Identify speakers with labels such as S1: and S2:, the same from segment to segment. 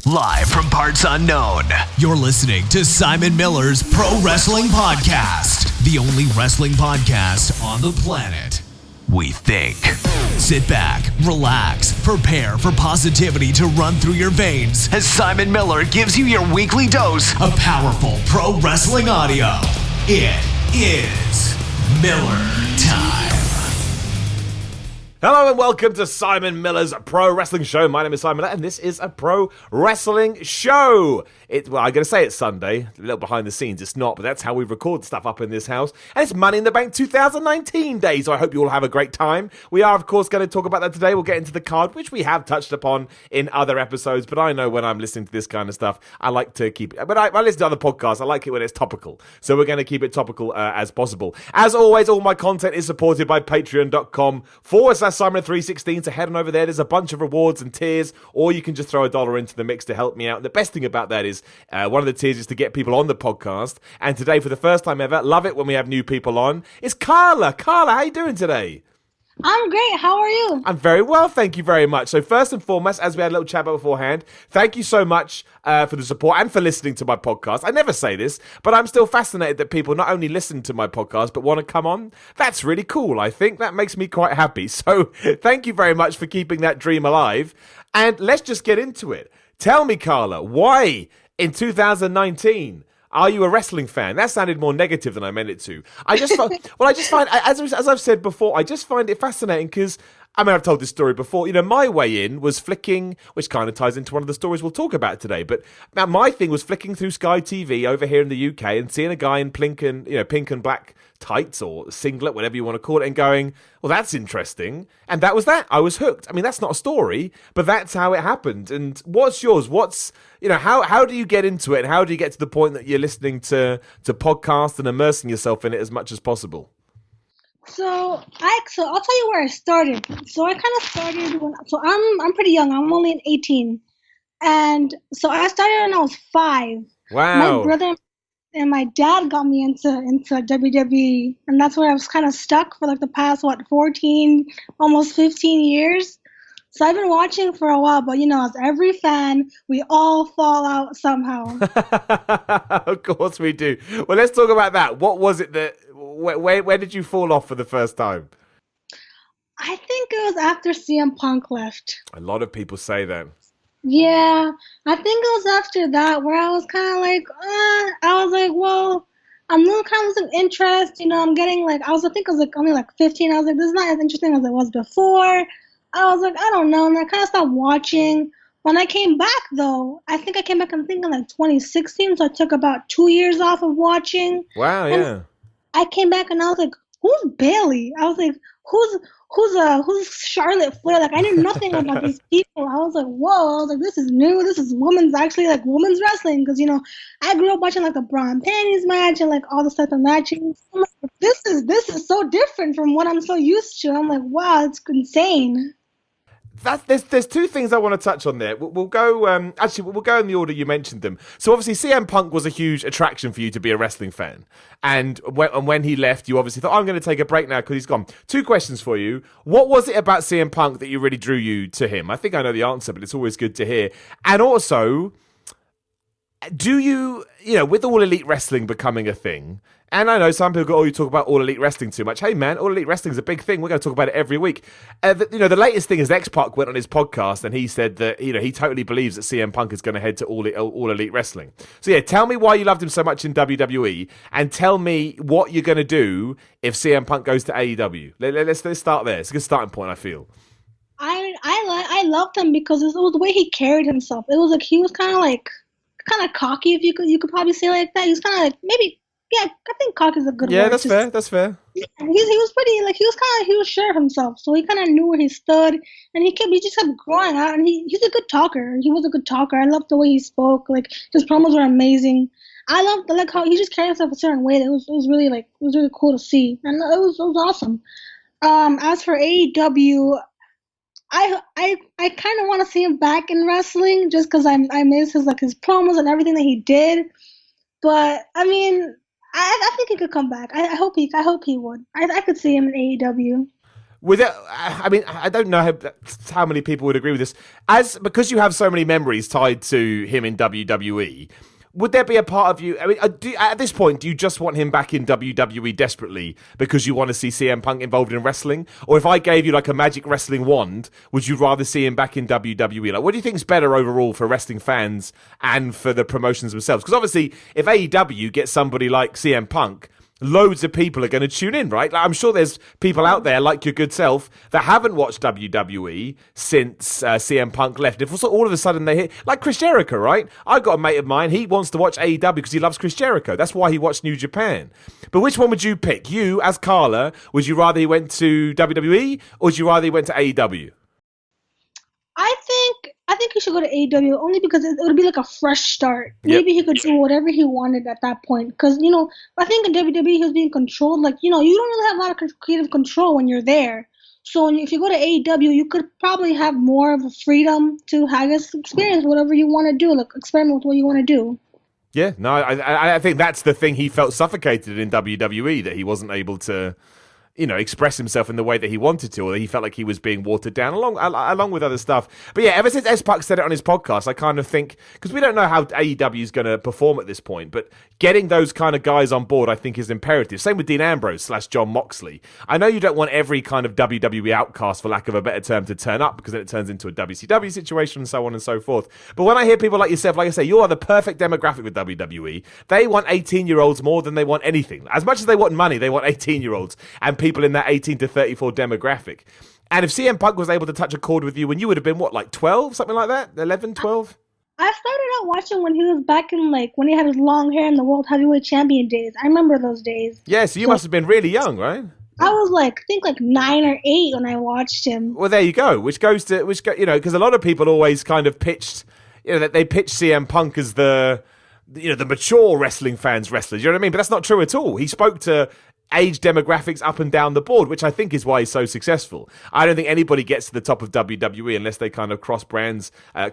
S1: Live from parts unknown, you're listening to Simon Miller's Pro Wrestling Podcast, the only wrestling podcast on the planet, we think. Sit back, relax, prepare for positivity to run through your veins as Simon Miller gives you your weekly dose of powerful pro wrestling audio. It is Miller Time.
S2: Hello and welcome to Simon Miller's Pro Wrestling Show. My name is Simon Miller and this is a Pro Wrestling Show. I'm going to say it's Sunday, a little behind the scenes. It's not, but that's how we record stuff up in this house. And it's Money in the Bank 2019 day, so I hope you all have a great time. We are, of course, going to talk about that today. We'll get into the card, which we have touched upon in other episodes, but I know when I'm listening to this kind of stuff, I like to keep it. But I listen to other podcasts, I like it when it's topical. So we're going to keep it topical as possible. As always, all my content is supported by patreon.com/Simon316. So head on over there. There's a bunch of rewards and tiers, or you can just throw $1 into the mix to help me out. And the best thing about that is one of the tiers is to get people on the podcast. And today, for the first time ever, love it when we have new people on, is Carla. Carla, how you doing today?
S3: I'm great. How are you?
S2: I'm very well, thank you very much. So first and foremost, as we had a little chat about beforehand, thank you so much for the support and for listening to my podcast. I never say this, but I'm still fascinated that people not only listen to my podcast, but want to come on. That's really cool, I think. That makes me quite happy. So thank you very much for keeping that dream alive. And let's just get into it. Tell me, Carla, why in 2019... are you a wrestling fan? That sounded more negative than I meant it to. I just find, as I've said before, I just find it fascinating because, I mean, I've told this story before. You know, my way in was flicking, which kind of ties into one of the stories we'll talk about today. But now my thing was flicking through Sky TV over here in the UK and seeing a guy in pink and black tights or singlet, whatever you want to call it, and going, well, that's interesting. And that was that. I was hooked. I mean, that's not a story, but that's how it happened. And what's yours? How do you get into it? And how do you get to the point that you're listening to podcasts and immersing yourself in it as much as possible?
S3: So I'll tell you where I started. So I kind of started I'm pretty young. I'm only 18. And so I started when I was 5.
S2: Wow.
S3: My brother and my dad got me into WWE, and that's where I was kind of stuck for like the past 14, almost 15 years. So I've been watching for a while, but as every fan, we all fall out somehow.
S2: Of course we do. Well, let's talk about that. What was it that where did you fall off for the first time?
S3: I think it was after CM Punk left. A
S2: lot of people say that.
S3: Yeah, I think it was after that where I was kind of like, well, I'm really kind of losing interest. I'm getting I think I was only 15. I was like, this is not as interesting as it was before. I was like, I don't know. And I kind of stopped watching. When I came back, though, I think I came back in 2016. So I took about 2 years off of watching.
S2: Wow,
S3: and
S2: yeah.
S3: I came back and I was like, who's Bailey? I was like, who's Charlotte Flair? I knew nothing about these people. I was like, whoa. I was like, this is new. This is women's women's wrestling. Because, I grew up watching the bra and panties match and all the stuff of matching. I'm like, this is so different from what I'm so used to. I'm like, wow, it's insane.
S2: There's two things I want to touch on there. We'll go we'll go in the order you mentioned them. So obviously CM Punk was a huge attraction for you to be a wrestling fan, and when he left, you obviously thought, I'm going to take a break now because he's gone. Two questions for you. What was it about CM Punk that you really drew you to him? I think I know the answer, but it's always good to hear. And also, do you with All Elite Wrestling becoming a thing? And I know some people go, you talk about All Elite Wrestling too much. Hey, man, All Elite Wrestling is a big thing. We're going to talk about it every week. The latest thing is X-Pac went on his podcast and he said that, he totally believes that CM Punk is going to head to All Elite Wrestling. So, yeah, tell me why you loved him so much in WWE and tell me what you're going to do if CM Punk goes to AEW. Let's start there. It's a good starting point, I feel.
S3: I loved him because it was the way he carried himself. It was he was kind of cocky, if you could probably say like that. He was kind of maybe... Yeah, I think cock is a good word.
S2: Yeah, that's fair. That's fair.
S3: Yeah, he was pretty, he was sure of himself. So he kind of knew where he stood, and he just kept growing out, and he's a good talker. He was a good talker. I loved the way he spoke. His promos were amazing. I loved how he just carried himself a certain way. It was really really cool to see, and it was awesome. As for AEW, I kind of want to see him back in wrestling just because I miss his promos and everything that he did. But I mean, I think he could come back. I hope he would. I could see him in AEW.
S2: With it, I mean, I don't know how many people would agree with this. Because you have so many memories tied to him in WWE, would there be a part of you? I mean, at this point, do you just want him back in WWE desperately because you want to see CM Punk involved in wrestling? Or if I gave you like a magic wrestling wand, would you rather see him back in WWE? Like, what do you think is better overall for wrestling fans and for the promotions themselves? Because obviously, if AEW gets somebody like CM Punk, loads of people are going to tune in, right? Like, I'm sure there's people out there like your good self that haven't watched WWE since CM Punk left. If all of a sudden they hit, like Chris Jericho, right? I've got a mate of mine, he wants to watch AEW because he loves Chris Jericho. That's why he watched New Japan. But which one would you pick? You, as Carla, would you rather he went to WWE or would you rather he went to AEW?
S3: I think he should go to AEW only because it would be like a fresh start. Maybe he could do whatever he wanted at that point. Because, I think in WWE he was being controlled. Like, you don't really have a lot of creative control when you're there. So if you go to AEW, you could probably have more of a freedom to, I guess, experience whatever you want to do. Like, experiment with what you want to do.
S2: Yeah, no, I think that's the thing. He felt suffocated in WWE, that he wasn't able to express himself in the way that he wanted to, or that he felt like he was being watered down along with other stuff. But yeah, ever since S-Puck said it on his podcast, I kind of think, because we don't know how AEW is going to perform at this point, but getting those kind of guys on board, I think, is imperative. Same with Dean Ambrose / Jon Moxley. I know you don't want every kind of WWE outcast, for lack of a better term, to turn up, because then it turns into a WCW situation and so on and so forth. But when I hear people like yourself, like I say, you are the perfect demographic with WWE. They want 18-year-olds more than they want anything. As much as they want money, they want 18-year-olds and people in that 18 to 34 demographic. And if CM Punk was able to touch a chord with you when you would have been, what, like 12? Something like that? 11, 12?
S3: I started out watching when he was back in, like, when he had his long hair in the World Heavyweight Champion days. I remember those days.
S2: Yeah, so you must have been really young, right?
S3: I was like, I think like 9 or 8 when I watched him.
S2: Well, there you go. Because a lot of people always kind of pitched, that they pitched CM Punk as the mature wrestling fans wrestlers. You know what I mean? But that's not true at all. He spoke to age demographics up and down the board, which I think is why he's so successful. I don't think anybody gets to the top of WWE unless they kind of cross brands a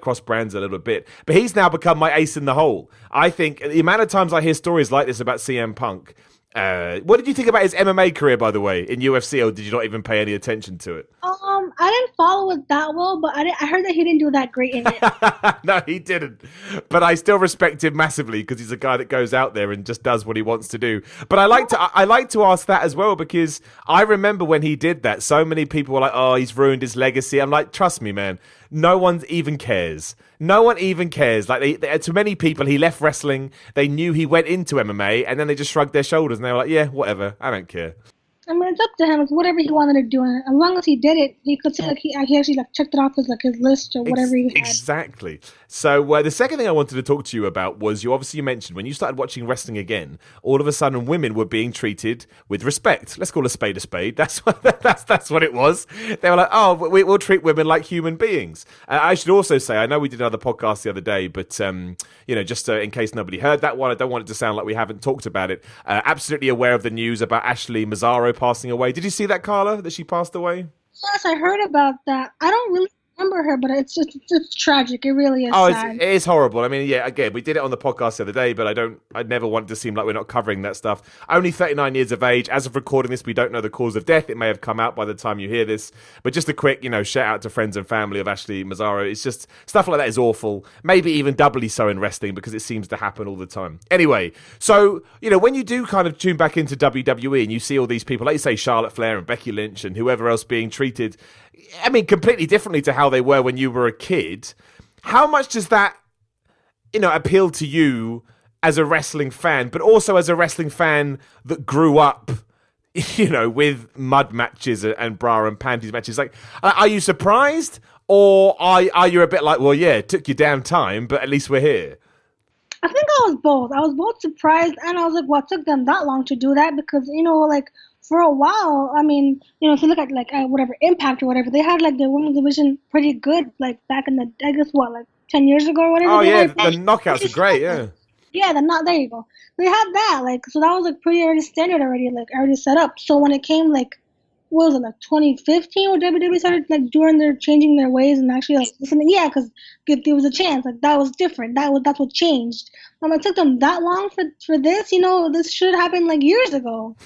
S2: little bit. But he's now become my ace in the hole. I think the amount of times I hear stories like this about CM Punk. What did you think about his MMA career, by the way, in UFC, or did you not even pay any attention to it?
S3: I didn't follow it that well, but I heard that he didn't do that great in it.
S2: No, he didn't. But I still respect him massively because he's a guy that goes out there and just does what he wants to do. But I like to ask that as well, because I remember when he did that, so many people were like, "Oh, he's ruined his legacy." I'm like, trust me, man. No one even cares. No one even cares. Like, to many people, he left wrestling. They knew he went into MMA, and then they just shrugged their shoulders and they were like, "Yeah, whatever. I don't care."
S3: I mean, it's up to him. It's whatever he wanted to do. And as long as he did it, he could say like he actually like checked it off as like his list or whatever he had.
S2: Exactly. So the second thing I wanted to talk to you about was you mentioned when you started watching wrestling again, all of a sudden women were being treated with respect. Let's call a spade a spade. That's what it was. They were like, "Oh, we'll treat women like human beings." I should also say, I know we did another podcast the other day, but just in case nobody heard that one, I don't want it to sound like we haven't talked about it. Absolutely aware of the news about Ashley Mazzaro passing away. Did you see that, Carla, that she passed away?
S3: Yes, I heard about that. I don't really remember her, but it's tragic. It really is sad.
S2: It is horrible. I mean, yeah, again, we did it on the podcast the other day, but I never want it to seem like we're not covering that stuff. Only 39 years of age. As of recording this, we don't know the cause of death. It may have come out by the time you hear this, but just a quick, shout out to friends and family of Ashley Mazzaro. It's just, stuff like that is awful. Maybe even doubly so in wrestling because it seems to happen all the time. Anyway, so, when you do kind of tune back into WWE and you see all these people, like you say, Charlotte Flair and Becky Lynch and whoever else being treated, I mean, completely differently to how they were when you were a kid. How much does that, appeal to you as a wrestling fan, but also as a wrestling fan that grew up, with mud matches and bra and panties matches? Like, are you surprised, or are you a bit like, well, yeah, it took you damn time, but at least we're here?
S3: I think I was both. I was both surprised, and I was like, what took them that long to do that? Because, for a while, I mean, if you look at whatever Impact or whatever, they had like the women's division pretty good, like back in the, I guess 10 years ago or whatever.
S2: Oh yeah, the knockouts are great, yeah.
S3: Yeah, there you go. They had that, so that was pretty already standard already, already set up. So when it came what was it, 2015 where WWE started doing their changing their ways and actually listening? Yeah, because there was a chance, that was different. That's what changed. It took them that long for this. This should have happened like years ago.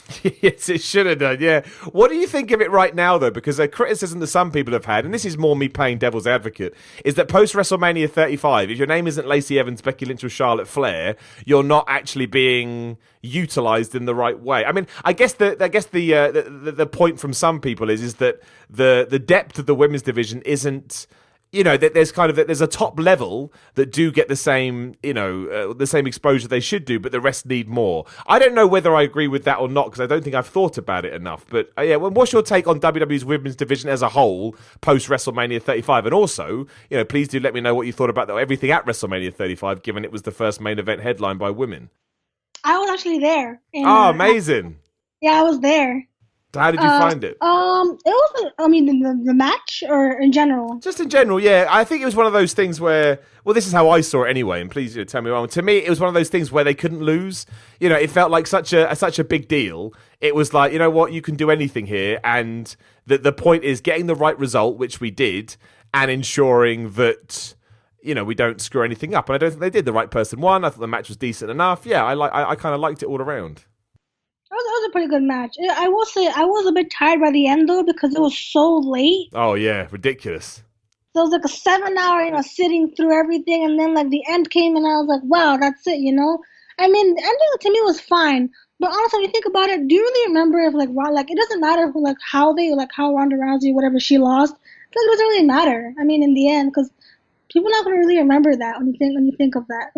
S2: Yes, it should have done, yeah. What do you think of it right now, though? Because a criticism that some people have had, and this is more me playing devil's advocate, is that post-WrestleMania 35, if your name isn't Lacey Evans, Becky Lynch, or Charlotte Flair, you're not actually being utilized in the right way. I mean, I guess the point from some people is that the depth of the women's division isn't... there's a top level that do get the same, the same exposure they should do, but the rest need more. I don't know whether I agree with that or not, because I don't think I've thought about it enough. But what's your take on WWE's women's division as a whole post WrestleMania 35? And also, please do let me know what you thought about everything at WrestleMania 35, given it was the first main event headlined by women.
S3: I was actually there.
S2: Amazing!
S3: I was there.
S2: So how did you find it?
S3: It wasn't. I mean, the match, or in general.
S2: Just in general, yeah. I think it was one of those things where, well, this is how I saw it anyway. And please tell me wrong. To me, it was one of those things where they couldn't lose. It felt like such a big deal. It was like, you know what, you can do anything here, and the point is getting the right result, which we did, and ensuring that we don't screw anything up. And I don't think they did. The right person won. I thought the match was decent enough. Yeah, I kind of liked it all around.
S3: That was a pretty good match. I will say I was a bit tired by the end, though, because it was so late.
S2: Oh, yeah. Ridiculous.
S3: So it was like a 7-hour, sitting through everything, and then, the end came, and I was like, wow, that's it, I mean, the ending to me was fine. But honestly, when you think about it, do you really remember if, it doesn't matter who, how Ronda Rousey, whatever, she lost? Because it doesn't really matter, I mean, in the end, because people are not going to really remember that when you think of that.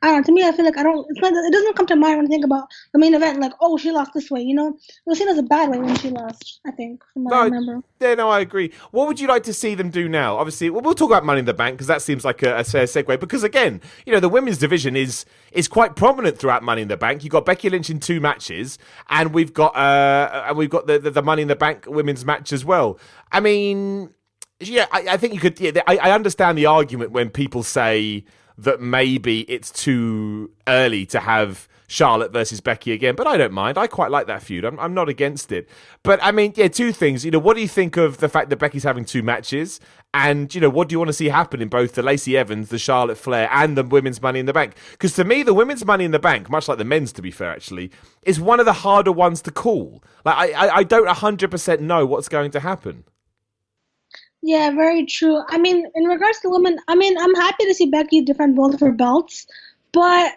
S3: I don't know, to me, I feel like it doesn't come to mind when I think about the main event, oh, she lost this way, It was seen as a bad way when she lost, I think, from what I remember.
S2: Yeah, no, I agree. What would you like to see them do now? Obviously, we'll talk about Money in the Bank, because that seems like a fair segue, because again, the women's division is quite prominent throughout Money in the Bank. You've got Becky Lynch in 2 matches, and we've got the Money in the Bank women's match as well. I mean, yeah, I think you could, I understand the argument when people say that maybe it's too early to have Charlotte versus Becky again, but I don't mind. I quite like that feud. I'm not against it. But, I mean, 2 things. What do you think of the fact that Becky's having 2 matches? And, what do you want to see happen in both the Lacey Evans, the Charlotte Flair, and the women's Money in the Bank? Because to me, the women's Money in the Bank, much like the men's, to be fair, actually, is one of the harder ones to call. I don't 100% know what's going to happen.
S3: Yeah, very true. I mean, in regards to women, I'm happy to see Becky defend both of her belts, but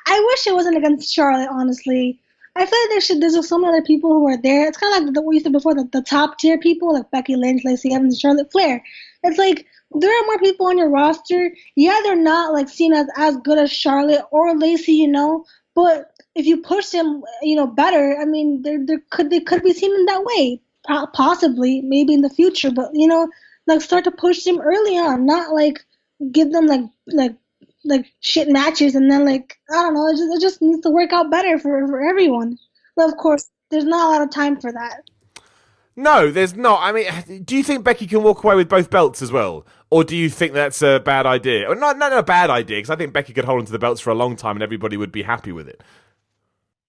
S3: I wish it wasn't against Charlotte, honestly. I feel like there's just some other people who are there. It's kind of like what you said before, the top tier people, like Becky Lynch, Lacey Evans, and Charlotte Flair. It's like, there are more people on your roster. Yeah, they're not seen as good as Charlotte or Lacey, but if you push them, better, I mean, they could be seen in that way. Possibly, maybe in the future, but, start to push them early on, not give them shit matches, and then I don't know, it just needs to work out better for everyone. But of course, there's not a lot of time for that.
S2: No, there's not. I mean, do you think Becky can walk away with both belts as well? Or do you think that's a bad idea? Or not a bad idea, because I think Becky could hold onto the belts for a long time and everybody would be happy with it.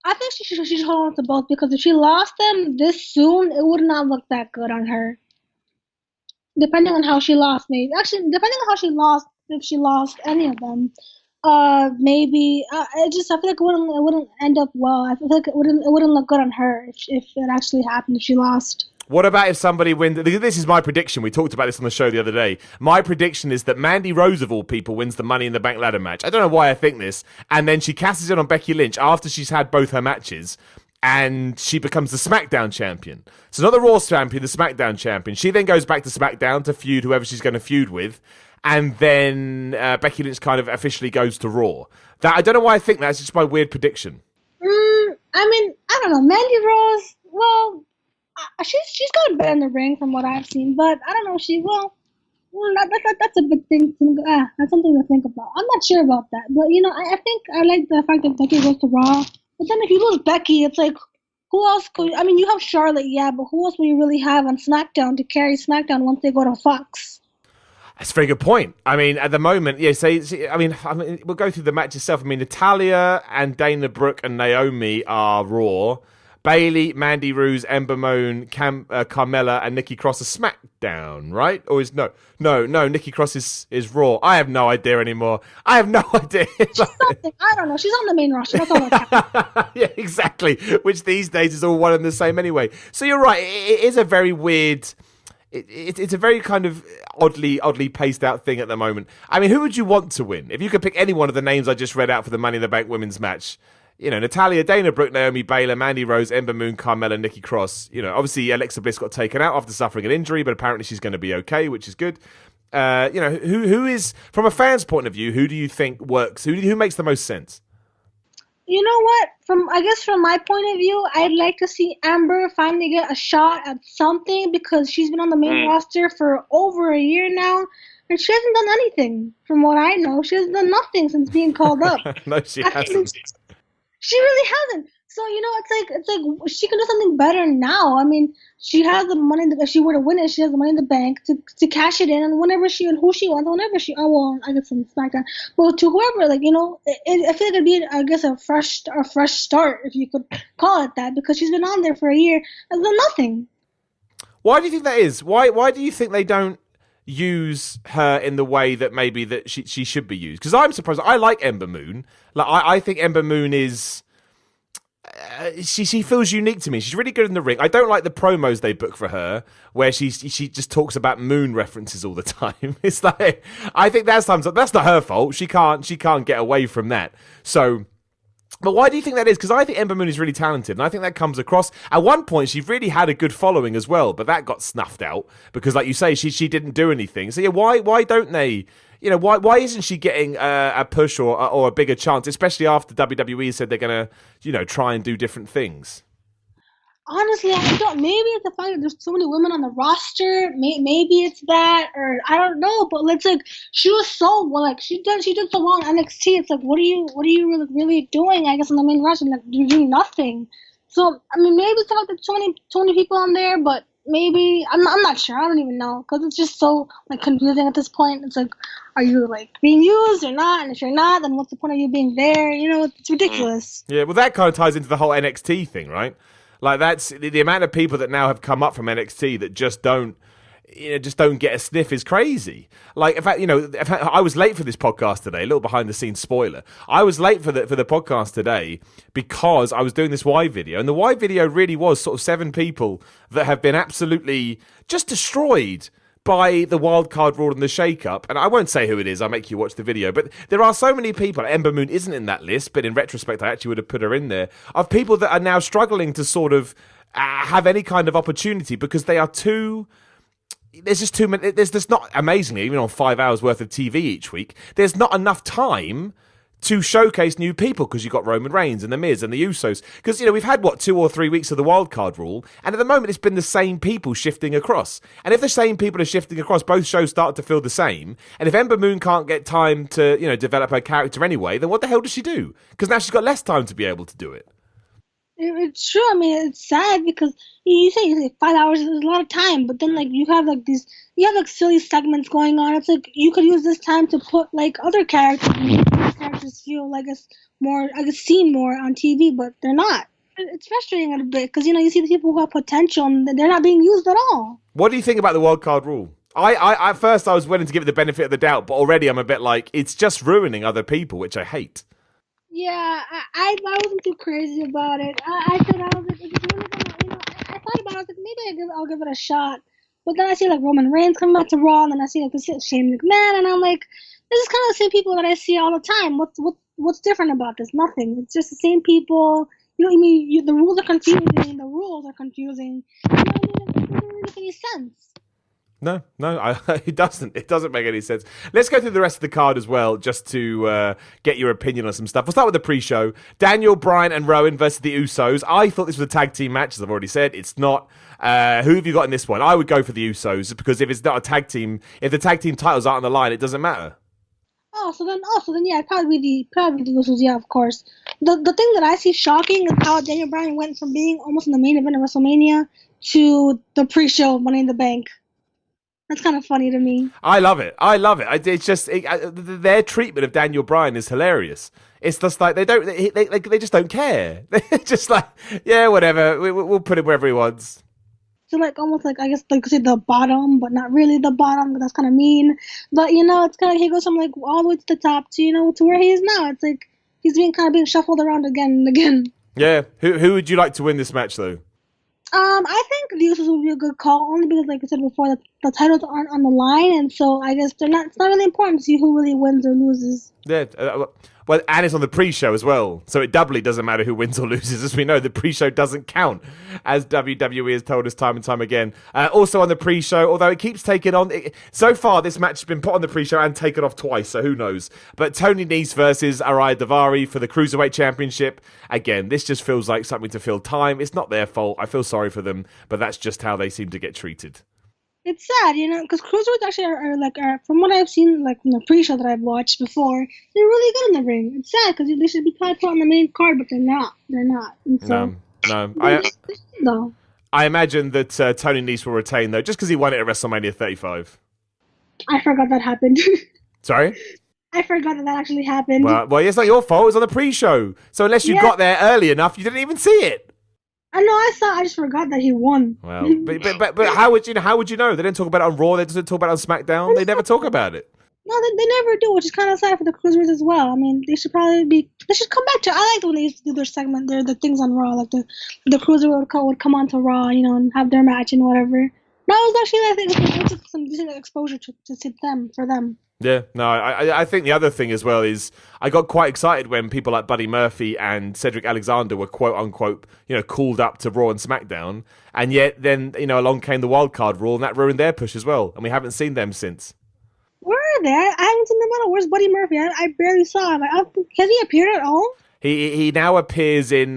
S3: I think she should hold on to both, because if she lost them this soon, it would not look that good on her. Depending on how she lost, maybe. Actually, depending on how she lost, if she lost any of them, maybe. I feel like it wouldn't end up well. I feel like it wouldn't look good on her if it actually happened, if she lost.
S2: What about if somebody wins? This is my prediction. We talked about this on the show the other day. My prediction is that Mandy Rose, of all people, wins the Money in the Bank ladder match. I don't know why I think this. And then she cashes in on Becky Lynch after she's had both her matches, and she becomes the SmackDown champion. So not the Raw champion, the SmackDown champion. She then goes back to SmackDown to feud whoever she's going to feud with. And then Becky Lynch kind of officially goes to Raw. I don't know why I think that. It's just my weird prediction.
S3: I mean, I don't know. Mandy Rose, well, she's got a bit in the ring from what I've seen, but I don't know. That's a big thing. That's something to think about. I'm not sure about that, but I think I like the fact that Becky goes to Raw. But then if you lose Becky, it's like, who else you have Charlotte, yeah, but who else will you really have on SmackDown to carry SmackDown once they go to Fox?
S2: That's a very good point. I mean, at the moment, yeah, I mean, we'll go through the match itself. I mean, Natalya and Dana Brooke and Naomi are Raw. Bayley, Mandy Rose, Ember Moon, Carmella, and Nikki Cross are SmackDown, right? Or is no, Nikki Cross is Raw. I have no idea anymore. I have no idea.
S3: She's something. I don't know. She's on the main roster. That's all that counts.
S2: Yeah, exactly. Which these days is all one and the same anyway. So you're right. It is a very weird. It's a very kind of oddly paced out thing at the moment. I mean, who would you want to win? If you could pick any one of the names I just read out for the Money in the Bank women's match, you know, Natalya, Dana Brooke, Naomi, Baylor, Mandy Rose, Ember Moon, Carmella, Nikki Cross. You know, obviously Alexa Bliss got taken out after suffering an injury, but apparently she's going to be okay, which is good. You know, who is, from a fan's point of view, who do you think works? Who makes the most sense?
S3: You know what? From my point of view, I'd like to see Amber finally get a shot at something because she's been on the main roster for over a year now, and she hasn't done anything. From what I know, she hasn't done nothing since being called up.
S2: No, she hasn't.
S3: She really hasn't. So, you know, it's like she can do something better now. I mean, she has the money. If she were to win it, she has the money in the bank to cash it in, and whenever she and who she wants, whenever she. Oh well, I guess in SmackDown, but to whoever, like, you know, I feel like it'd be, I guess, a fresh start, if you could call it that, because she's been on there for a year and done nothing.
S2: Why do you think that is? Why do you think they don't use her in the way that maybe that she should be used? Because I'm surprised. I like Ember Moon. Like I think Ember Moon is. She feels unique to me. She's really good in the ring. I don't like the promos they book for her, where she just talks about moon references all the time. It's like, I think that's not her fault. She can't get away from that. So, but why do you think that is? Because I think Ember Moon is really talented, and I think that comes across. At one point, she really had a good following as well, but that got snuffed out because, like you say, she didn't do anything. So yeah, why don't they? You know, why isn't she getting a push or a bigger chance, especially after WWE said they're going to, you know, try and do different things?
S3: Honestly, I don't. Maybe it's the fact that there's so many women on the roster. Maybe it's that, or I don't know. But it's like she was so well, like she did so well on NXT. It's like, what are you really doing? I guess on the main roster, like you're doing nothing. So I mean, maybe it's like there's so many people on there, but maybe I'm not sure. I don't even know because it's just so like confusing at this point. It's like, are you like being used or not? And if you're not, then what's the point of you being there? You know, it's ridiculous.
S2: Yeah, well, that kind of ties into the whole NXT thing, right? Like that's the amount of people that now have come up from NXT that just don't get a sniff is crazy. Like, in fact, I was late for this podcast today. A little behind the scenes spoiler. I was late for the podcast today because I was doing this Y video, and the Y video really was sort of 7 people that have been absolutely just destroyed by the wildcard rule and the shake-up. And I won't say who it is, I'll make you watch the video. But there are so many people, Ember Moon isn't in that list, but in retrospect I actually would have put her in there, of people that are now struggling to sort of have any kind of opportunity because they are too... There's just too many... There's just not, amazingly, even on 5 hours worth of TV each week, there's not enough time to showcase new people because you've got Roman Reigns and The Miz and the Usos. Because, we've had, 2 or 3 weeks of the wildcard rule, and at the moment it's been the same people shifting across. And if the same people are shifting across, both shows start to feel the same. And if Ember Moon can't get time to, develop her character anyway, then what the hell does she do? Because now she's got less time to be able to do it.
S3: It's true. I mean, it's sad because you say 5 hours is a lot of time, but then you have silly segments going on. It's like you could use this time to put other characters. These characters feel seen more on TV, but they're not. It's frustrating a bit because you see the people who have potential and they're not being used at all.
S2: What do you think about the wildcard rule? I at first I was willing to give it the benefit of the doubt, but already I'm a bit like it's just ruining other people, which I hate.
S3: Yeah, I wasn't too crazy about it. I thought I was like, if it's really gonna, I thought about it. I was like, maybe I'll give it a shot. But then I see Roman Reigns coming back to Raw, and then I see Shane McMahon, and I'm like, this is kind of the same people that I see all the time. What's different about this? Nothing. It's just the same people. You know what I mean? The rules are confusing. The rules are confusing. You know what I mean? It doesn't really make any sense.
S2: No, it doesn't. It doesn't make any sense. Let's go through the rest of the card as well, just to get your opinion on some stuff. We'll start with the pre-show. Daniel, Bryan, and Rowan versus the Usos. I thought this was a tag team match, as I've already said. It's not. Who have you got in this one? I would go for the Usos, because if it's not a tag team, if the tag team titles aren't on the line, it doesn't matter.
S3: So then, yeah, probably the Usos, yeah, of course. The thing that I see shocking is how Daniel Bryan went from being almost in the main event of WrestleMania to the pre-show Money in the Bank. That's kind of funny to me.
S2: I love it. It's just their treatment of Daniel Bryan is hilarious. It's just like they just don't care. They're just like, yeah, whatever. We'll put him wherever he wants.
S3: So like almost like I guess like you could say the bottom, but not really the bottom. But that's kind of mean. But it's kind of he goes from like all the way to the top to to where he is now. It's like he's being shuffled around again and again.
S2: Yeah. Who would you like to win this match though?
S3: I think the Usos would be a good call only because, like I said before, the titles aren't on the line, and so I guess they're not. It's not really important to see who really wins or loses.
S2: Yeah. Well, and it's on the pre-show as well, so it doubly doesn't matter who wins or loses. As we know, the pre-show doesn't count, as WWE has told us time and time again. Also on the pre-show, although it keeps taking on... so far, this match has been put on the pre-show and taken off twice, so who knows. But Tony Nese versus Araya Daivari for the Cruiserweight Championship. Again, this just feels like something to fill time. It's not their fault. I feel sorry for them, but that's just how they seem to get treated.
S3: It's sad, because cruiserweights actually are from what I've seen, like from the pre-show that I've watched before, they're really good in the ring. It's sad because they should be probably put on the main card, but they're not. They're not. And so,
S2: no. I imagine that Tony Nese will retain though, just because he won it at WrestleMania 35.
S3: I forgot that happened.
S2: Sorry.
S3: I forgot that actually happened.
S2: Well, it's not your fault. It was on the pre-show, so unless you got there early enough, you didn't even see it.
S3: I know, I just forgot that he won.
S2: Well, but how would you know? They didn't talk about it on Raw. They didn't talk about it on SmackDown. They never talk about it.
S3: No, they never do, which is kind of sad for the cruisers as well. I mean, they should come back to. I like when they used to do their segment, the things on Raw, like the cruiser would come onto Raw, and have their match and whatever. No, it was actually, I think, it was some decent exposure for them.
S2: Yeah, no, I think the other thing as well is I got quite excited when people like Buddy Murphy and Cedric Alexander were quote unquote, called up to Raw and SmackDown, and yet then, along came the wildcard rule and that ruined their push as well, and we haven't seen them since.
S3: Where are they? I haven't seen them at all. Where's Buddy Murphy? I barely saw him. Has he appeared at all?
S2: He now appears in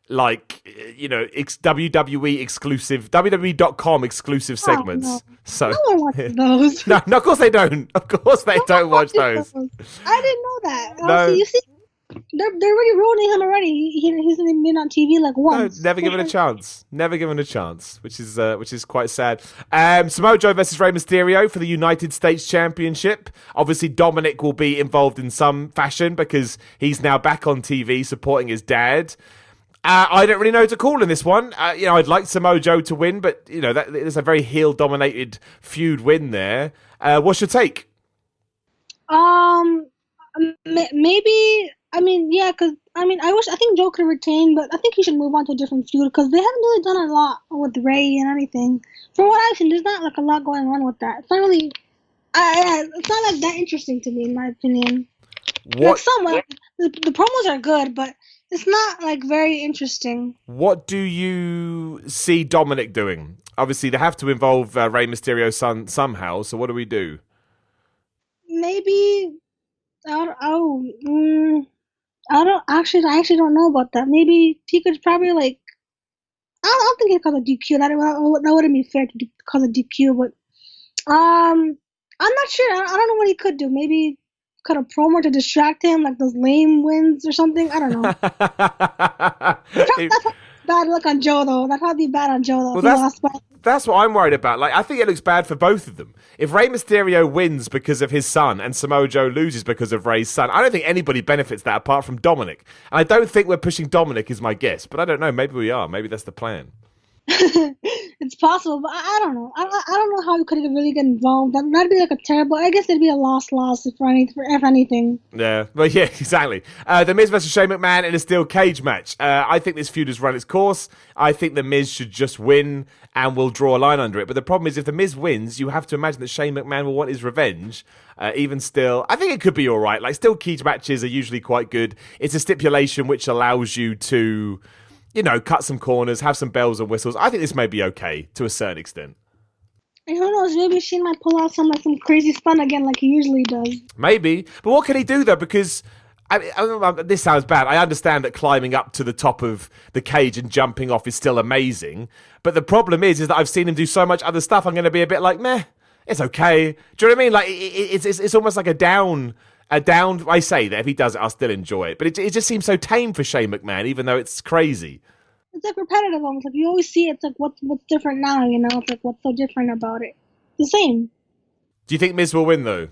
S2: WWE exclusive, WWE.com exclusive segments.
S3: No.
S2: So
S3: no one watches those.
S2: No, of course they don't. Of course they don't watch those.
S3: I didn't know that.
S2: No.
S3: You see, they're already ruining him already. He's only been on TV like once.
S2: No, never given a chance. Never given a chance, which is quite sad. Samoa Joe versus Rey Mysterio for the United States Championship. Obviously, Dominic will be involved in some fashion because he's now back on TV supporting his dad. I don't really know who to call in this one. I'd like Samoa Joe to win, but there's a very heel-dominated feud win there. What's your take?
S3: Maybe. I mean, yeah, because I think Joe could retain, but I think he should move on to a different feud because they haven't really done a lot with Ray and anything. From what I've seen, there's not like a lot going on with that. It's not really. It's not like that interesting to me, in my opinion.
S2: What?
S3: Like somewhat, the promos are good, but it's not like very interesting.
S2: What do you see Dominic doing? Obviously, they have to involve Rey Mysterio's son somehow. So what do we do?
S3: Maybe. I actually don't know about that. Maybe he could probably I don't think he'd call it DQ. That wouldn't be fair to call it DQ. But I'm not sure. I don't know what he could do. Maybe cut a promo to distract him, like those lame wins or something. I don't know. That's bad luck on Joe, though. That'd probably be bad on Joe, though.
S2: Well, that's what I'm worried about. I think it looks bad for both of them. If Rey Mysterio wins because of his son and Samoa Joe loses because of Rey's son, I don't think anybody benefits that apart from Dominic. And I don't think we're pushing Dominic is my guess. But I don't know. Maybe we are. Maybe that's the plan.
S3: It's possible, but I don't know. I don't know how we could really get involved. That'd be like a terrible. I guess it'd be a loss if anything.
S2: Yeah, well, yeah, exactly. The Miz versus Shane McMahon in a steel cage match. I think this feud has run its course. I think the Miz should just win, and we'll draw a line under it. But the problem is, if the Miz wins, you have to imagine that Shane McMahon will want his revenge. Even still, I think it could be all right. Steel cage matches are usually quite good. It's a stipulation which allows you to, cut some corners, have some bells and whistles. I think this may be okay to a certain extent.
S3: And who knows, maybe Shane might pull out some crazy spun again like he usually does.
S2: Maybe. But what can he do, though? Because, this sounds bad. I understand that climbing up to the top of the cage and jumping off is still amazing. But the problem is that I've seen him do so much other stuff, I'm going to be a bit like, meh, it's okay. Do you know what I mean? It's almost like a down. I say that if he does it, I'll still enjoy it. But it just seems so tame for Shane McMahon, even though it's crazy.
S3: It's repetitive almost. You always see it. It's what's different now, It's what's so different about it. the same.
S2: Do you think Miz will win though?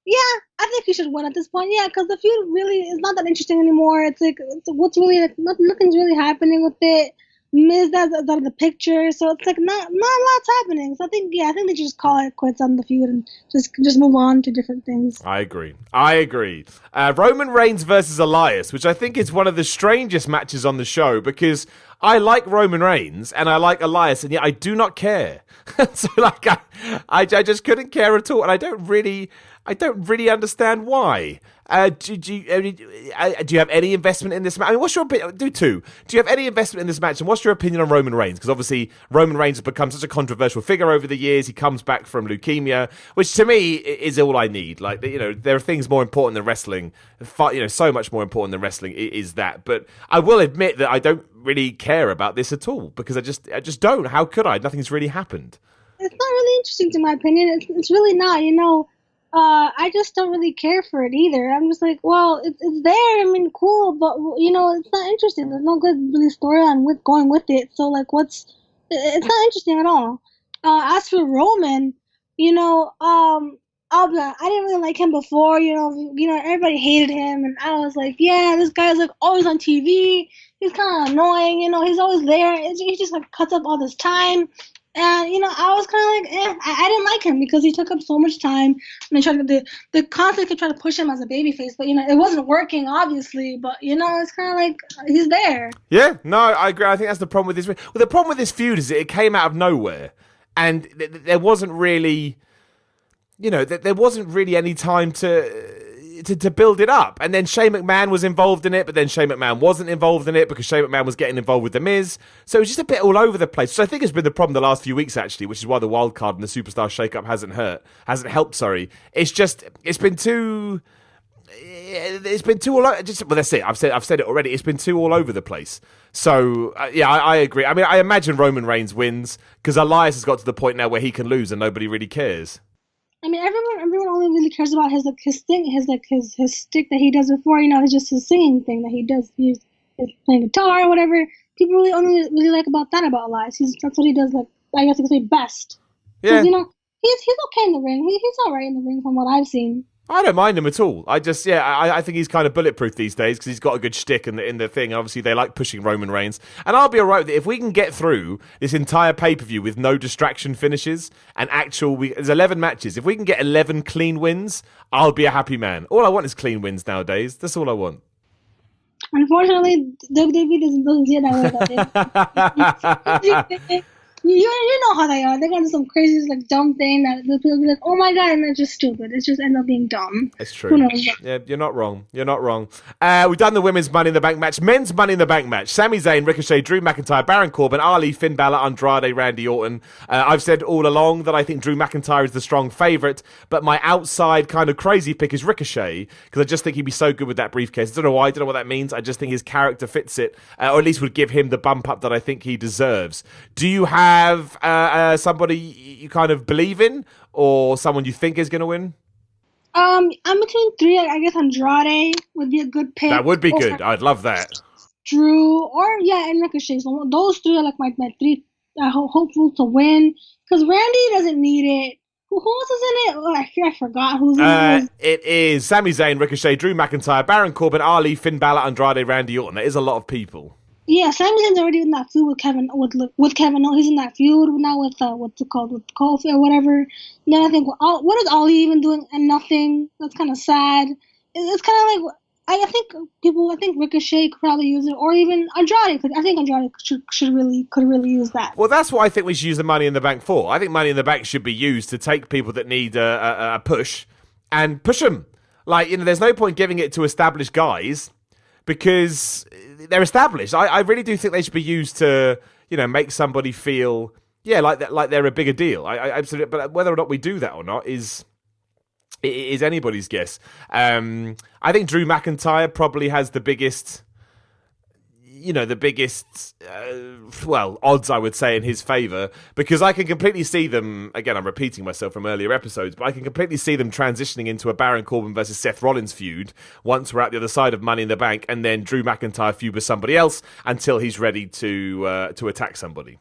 S3: Yeah, I think he should win at this point. Yeah, because the feud really is not that interesting anymore. It's like what's really like, nothing's really happening with it. Miz that's out of the picture, so it's like not a lot's happening. So I think they just call it quits on the feud and just move on to different things.
S2: I agree. Roman Reigns versus Elias, which I think is one of the strangest matches on the show because I like Roman Reigns and I like Elias, and yet I do not care. So like I just couldn't care at all, and I don't really understand why. Do you have any investment in this match? I mean, what's your opinion? Do you have any investment in this match? And what's your opinion on Roman Reigns? Because obviously Roman Reigns has become such a controversial figure over the years. He comes back from leukemia, which to me is all I need. Like, there are things more important than wrestling. So much more important than wrestling is that. But I will admit that I don't really care about this at all because I just don't. How could I? Nothing's really happened.
S3: It's not really interesting, to my opinion. It's really not. I just don't really care for it either. I'm just like, well, it's there. I mean, cool, but it's not interesting. There's no good really storyline with going with it. So like, it's not interesting at all. As for Roman, I didn't really like him before. Everybody hated him, and I was like, yeah, this guy's like always on TV. He's kind of annoying. He's always there. He just like cuts up all this time. And, I was kind of like, I didn't like him because he took up so much time. And they constantly trying to push him as a babyface. But, it wasn't working, obviously. But, it's kind of like, he's there.
S2: Yeah, no, I agree. I think that's the problem with this. Well, the problem with this feud is that it came out of nowhere. And there wasn't really, there wasn't really any time to build it up. And then Shane McMahon was involved in it, but then Shane McMahon wasn't involved in it because Shane McMahon was getting involved with The Miz. So it was just a bit all over the place. So I think it's been the problem the last few weeks, actually, which is why the wild card and the superstar shakeup hasn't helped. It's been too all over. Well, that's it. I've said it already. It's been too all over the place. So yeah, I agree. I mean, I imagine Roman Reigns wins because Elias has got to the point now where he can lose and nobody really cares.
S3: I mean, everyone only really cares about his thing, his stick that he does before. It's just his singing thing that he does. He's playing guitar or whatever. People really only really like about Elias. That's what he does. Like, I guess you could say best.
S2: Yeah.
S3: He's okay in the ring. He's all right in the ring from what I've seen.
S2: I don't mind him at all. I think he's kind of bulletproof these days because he's got a good shtick in the thing. Obviously, they like pushing Roman Reigns. And I'll be all right with it. If we can get through this entire pay-per-view with no distraction finishes and there's 11 matches. If we can get 11 clean wins, I'll be a happy man. All I want is clean wins nowadays. That's all I want.
S3: Unfortunately, WWE doesn't see it that way. You know how they are. They're gonna do some crazy, like, dumb thing that the people be like, "Oh my god," and they're just stupid. It's just end up being dumb.
S2: It's true. Who knows? Yeah, you're not wrong. We've done the women's Money in the Bank match, men's Money in the Bank match. Sami Zayn, Ricochet, Drew McIntyre, Baron Corbin, Ali, Finn Balor, Andrade, Randy Orton. I've said all along that I think Drew McIntyre is the strong favourite, but my outside kind of crazy pick is Ricochet because I just think he'd be so good with that briefcase. I don't know why. I don't know what that means. I just think his character fits it, or at least would give him the bump up that I think he deserves. Do you have somebody you kind of believe in or someone you think is going to win?
S3: I'm between three. I guess Andrade would be a good pick.
S2: That would be good. I'd love that.
S3: Drew and Ricochet. So those three are like my three hopeful to win because Randy doesn't need it. Who else is in it? Oh, I forgot who's in it.
S2: It is Sami Zayn, Ricochet, Drew McIntyre, Baron Corbin, Ali, Finn Balor, Andrade, Randy Orton. That is a lot of people.
S3: Yeah, Sami Zayn's already in that feud with Kevin. With Kevin, he's in that feud now with what's it called, with Kofi or whatever. And then I think, what is Ali even doing? And nothing. That's kind of sad. It's kind of like I think Ricochet could probably use it, or even Andrade could. I think Andrade could really use that.
S2: Well, that's what I think we should use the Money in the Bank for. I think Money in the Bank should be used to take people that need a push and push them. Like, there's no point giving it to established guys because they're established. I really do think they should be used to, make somebody feel, like they're a bigger deal. I absolutely, but whether or not we do that or not is anybody's guess. I think Drew McIntyre probably has the biggest, odds, I would say, in his favour, because I can completely see them, again, I'm repeating myself from earlier episodes, but I can completely see them transitioning into a Baron Corbin versus Seth Rollins feud once we're at the other side of Money in the Bank, and then Drew McIntyre feud with somebody else until he's ready to attack somebody.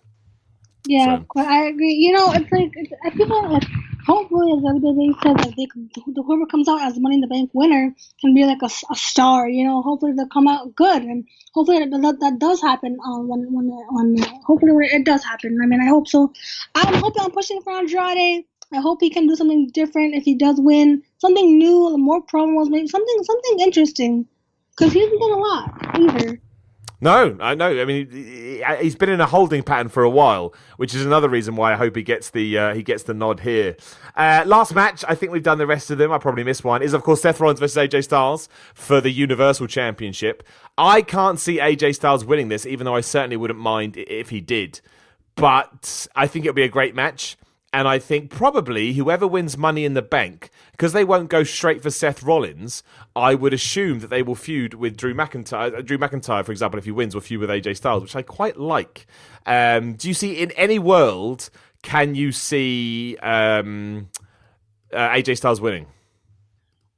S3: Yeah,
S2: So
S3: of course, I agree. It's like people are like, hopefully, as WWE said, that whoever comes out as Money in the Bank winner can be like a star. Hopefully they'll come out good, and hopefully that does happen. Hopefully when it does happen. I mean, I hope so. I'm pushing for Andrade. I hope he can do something different if he does win, something new, more promos, maybe something interesting, because he hasn't done a lot either.
S2: no, I know. I mean, he's been in a holding pattern for a while, which is another reason why I hope he gets the nod here. Last match, I think we've done the rest of them. I probably missed one. Is of course Seth Rollins versus AJ Styles for the Universal Championship. I can't see AJ Styles winning this, even though I certainly wouldn't mind if he did. But I think it'll be a great match. And I think probably whoever wins Money in the Bank, because they won't go straight for Seth Rollins, I would assume that they will feud with Drew McIntyre. Drew McIntyre, for example, if he wins, will feud with AJ Styles, which I quite like. Do you see, in any world, can you see AJ Styles winning?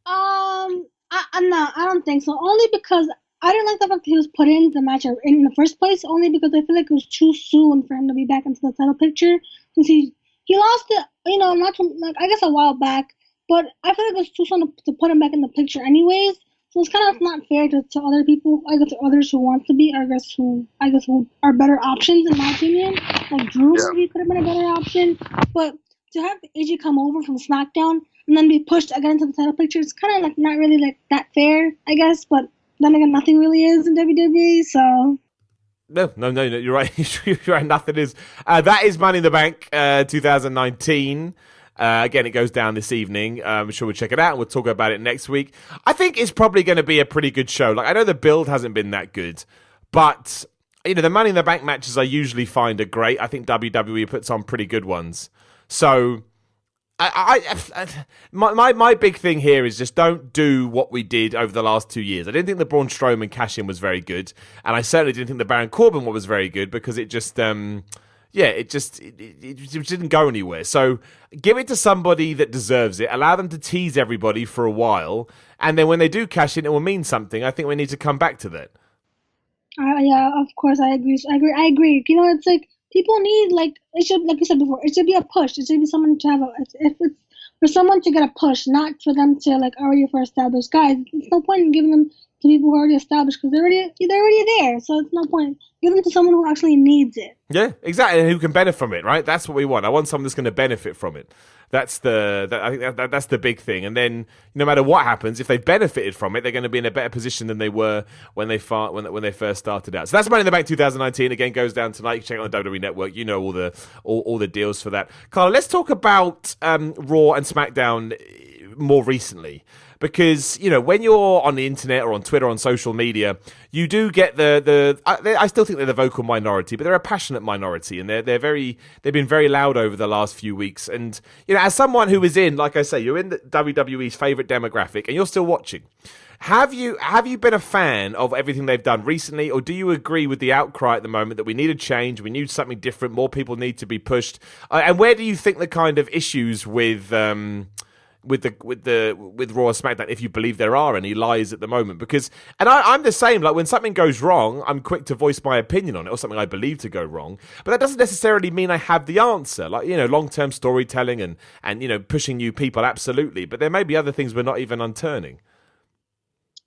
S3: No, I don't think so. Only because I didn't like the fact that he was put in the match in the first place. Only because I feel like it was too soon for him to be back into the title picture, since he lost it, not too, like, I guess a while back, but I feel like it was too soon to put him back in the picture anyways. So it's kind of not fair to other people, I guess, to others who want to be, who are better options in my opinion. Like Drew maybe could have been a better option, but to have AJ come over from SmackDown and then be pushed again into the title picture, it's kind of like not really like that fair, I guess. But then again, nothing really is in WWE, so.
S2: No, you're right. You're right, nothing is. That is Money in the Bank 2019. Again, it goes down this evening. I'm sure we'll check it out and we'll talk about it next week. I think it's probably going to be a pretty good show. Like, I know the build hasn't been that good, but the Money in the Bank matches I usually find are great. I think WWE puts on pretty good ones. So my big thing here is just don't do what we did over the last 2 years. I didn't think the Braun Strowman cash-in was very good, and I certainly didn't think the Baron Corbin one was very good because it just, it didn't go anywhere. So give it to somebody that deserves it. Allow them to tease everybody for a while, and then when they do cash in, it will mean something. I think we need to come back to that.
S3: Yeah, of course, I agree. I agree. It's like, people need, like, it should, like you said before, it should be a push. It should be someone to have if it's for someone to get a push, not for them to, like, already for established guys. It's no point in giving them to people who are already established because they're already there. So it's no point. Give them to someone who actually needs it.
S2: Yeah, exactly, and who can benefit from it, right? That's what we want. I want someone that's going to benefit from it. I think that's the big thing. And then no matter what happens, if they benefited from it, they're going to be in a better position than they were when they first started out. So that's Money in the Bank 2019. Again, goes down tonight. You can check it on the WWE Network. You know all the deals for that. Carla, let's talk about Raw and SmackDown more recently. Because, when you're on the internet or on Twitter, on social media, you do get I still think they're the vocal minority, but they're a passionate minority, and they've been very loud over the last few weeks. And, as someone who is in, like I say, you're in the WWE's favorite demographic, and you're still watching. Have you been a fan of everything they've done recently, or do you agree with the outcry at the moment that we need a change, we need something different, more people need to be pushed? And where do you think the kind of issues with Raw and SmackDown, if you believe there are any, lies at the moment? Because, and I'm the same, like when something goes wrong, I'm quick to voice my opinion on it, or something I believe to go wrong, but that doesn't necessarily mean I have the answer. Like, long-term storytelling and pushing new people, absolutely, but there may be other things we're not even unturning.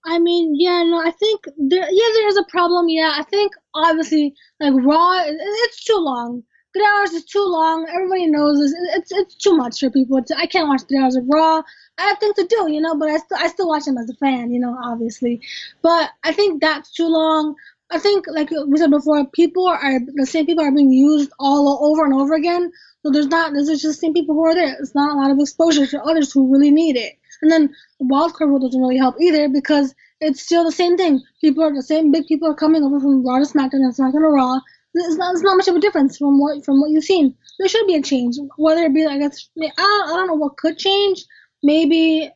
S3: I mean, I think there is a problem. Yeah, I think obviously, like, Raw, it's too long. 3 hours is too long. Everybody knows this. It's too much for people. I can't watch 3 hours of Raw. I have things to do, but I still watch them as a fan, obviously. But I think that's too long. I think, like we said before, the same people are being used all over and over again. So there's just the same people who are there. It's not a lot of exposure to others who really need it. And then the wildcard rule doesn't really help either because it's still the same thing. The same big people are coming over from Raw to SmackDown and SmackDown to Raw. It's not much of a difference from what you've seen. There should be a change. Whether it be, I guess, I don't know what could change. Maybe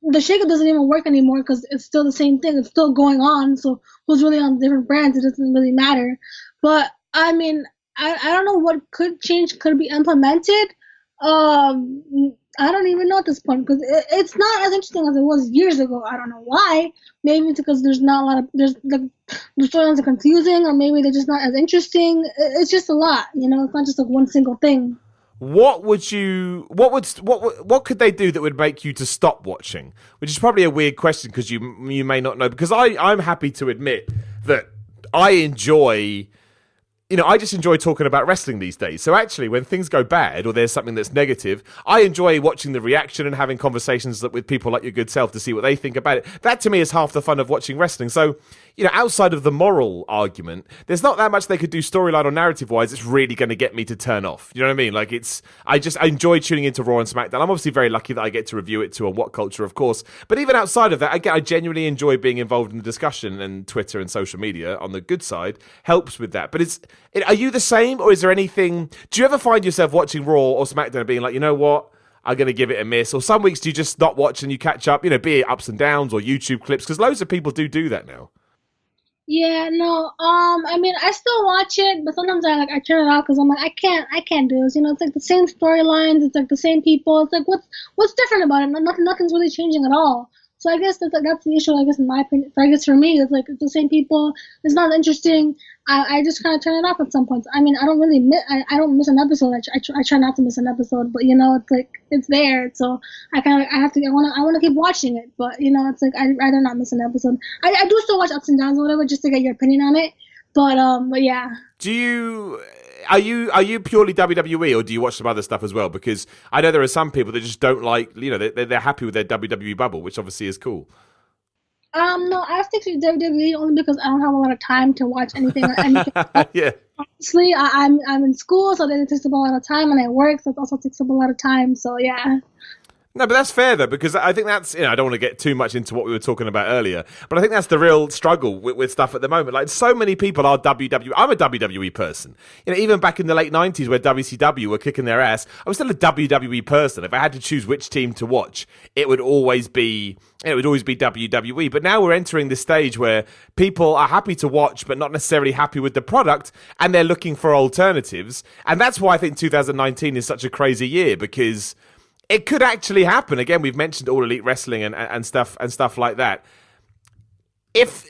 S3: the shakeup doesn't even work anymore because it's still the same thing. It's still going on. So who's really on different brands? It doesn't really matter. But I mean, I don't know what could change, could be implemented. I don't even know at this point because it's not as interesting as it was years ago. I don't know why. Maybe it's because there's not a lot of the storylines are confusing, or maybe they're just not as interesting. It's just a lot, you know. It's not just like one single thing.
S2: What could they do that would make you to stop watching? Which is probably a weird question because you may not know. Because I'm happy to admit that I enjoy. I just enjoy talking about wrestling these days. So actually, when things go bad or there's something that's negative, I enjoy watching the reaction and having conversations with people like your good self to see what they think about it. That to me is half the fun of watching wrestling. So, outside of the moral argument, there's not that much they could do storyline or narrative-wise that's really going to get me to turn off. You know what I mean? Like, I enjoy tuning into Raw and SmackDown. I'm obviously very lucky that I get to review it too on What Culture, of course. But even outside of that, again, I genuinely enjoy being involved in the discussion, and Twitter and social media on the good side helps with that. But are you the same, or is there anything? Do you ever find yourself watching Raw or SmackDown and being like, you know what, I'm going to give it a miss? Or some weeks do you just not watch and you catch up, be it ups and downs or YouTube clips? Because loads of people do that now.
S3: Yeah, no. I mean, I still watch it, but sometimes I turn it off because I'm like, I can't do this. It's like the same storylines, it's like the same people. It's like what's different about it? Nothing's really changing at all. So I guess that's the issue. I guess in my opinion, I guess for me, it's like it's the same people. It's not interesting. I just kind of turn it off at some points. I mean, I don't really I don't miss an episode. I try not to miss an episode, but it's like it's there. So I want to keep watching it, but it's like I'd rather not miss an episode. I do still watch Ups and Downs or whatever just to get your opinion on it. But yeah.
S2: Are you purely WWE, or do you watch some other stuff as well? Because I know there are some people that just don't like, they're happy with their WWE bubble, which obviously is cool.
S3: No, I stick to WWE only because I don't have a lot of time to watch anything.
S2: Yeah.
S3: Honestly, I'm in school, so then it takes up a lot of time, and I work, so it also takes up a lot of time. So yeah.
S2: No, but that's fair, though, because I think that's, I don't want to get too much into what we were talking about earlier, but I think that's the real struggle with stuff at the moment. Like, so many people are WWE. I'm a WWE person. Even back in the late 90s where WCW were kicking their ass, I was still a WWE person. If I had to choose which team to watch, it would always be WWE. But now we're entering this stage where people are happy to watch, but not necessarily happy with the product, and they're looking for alternatives. And that's why I think 2019 is such a crazy year, because it could actually happen. Again, we've mentioned All Elite Wrestling and stuff like that. If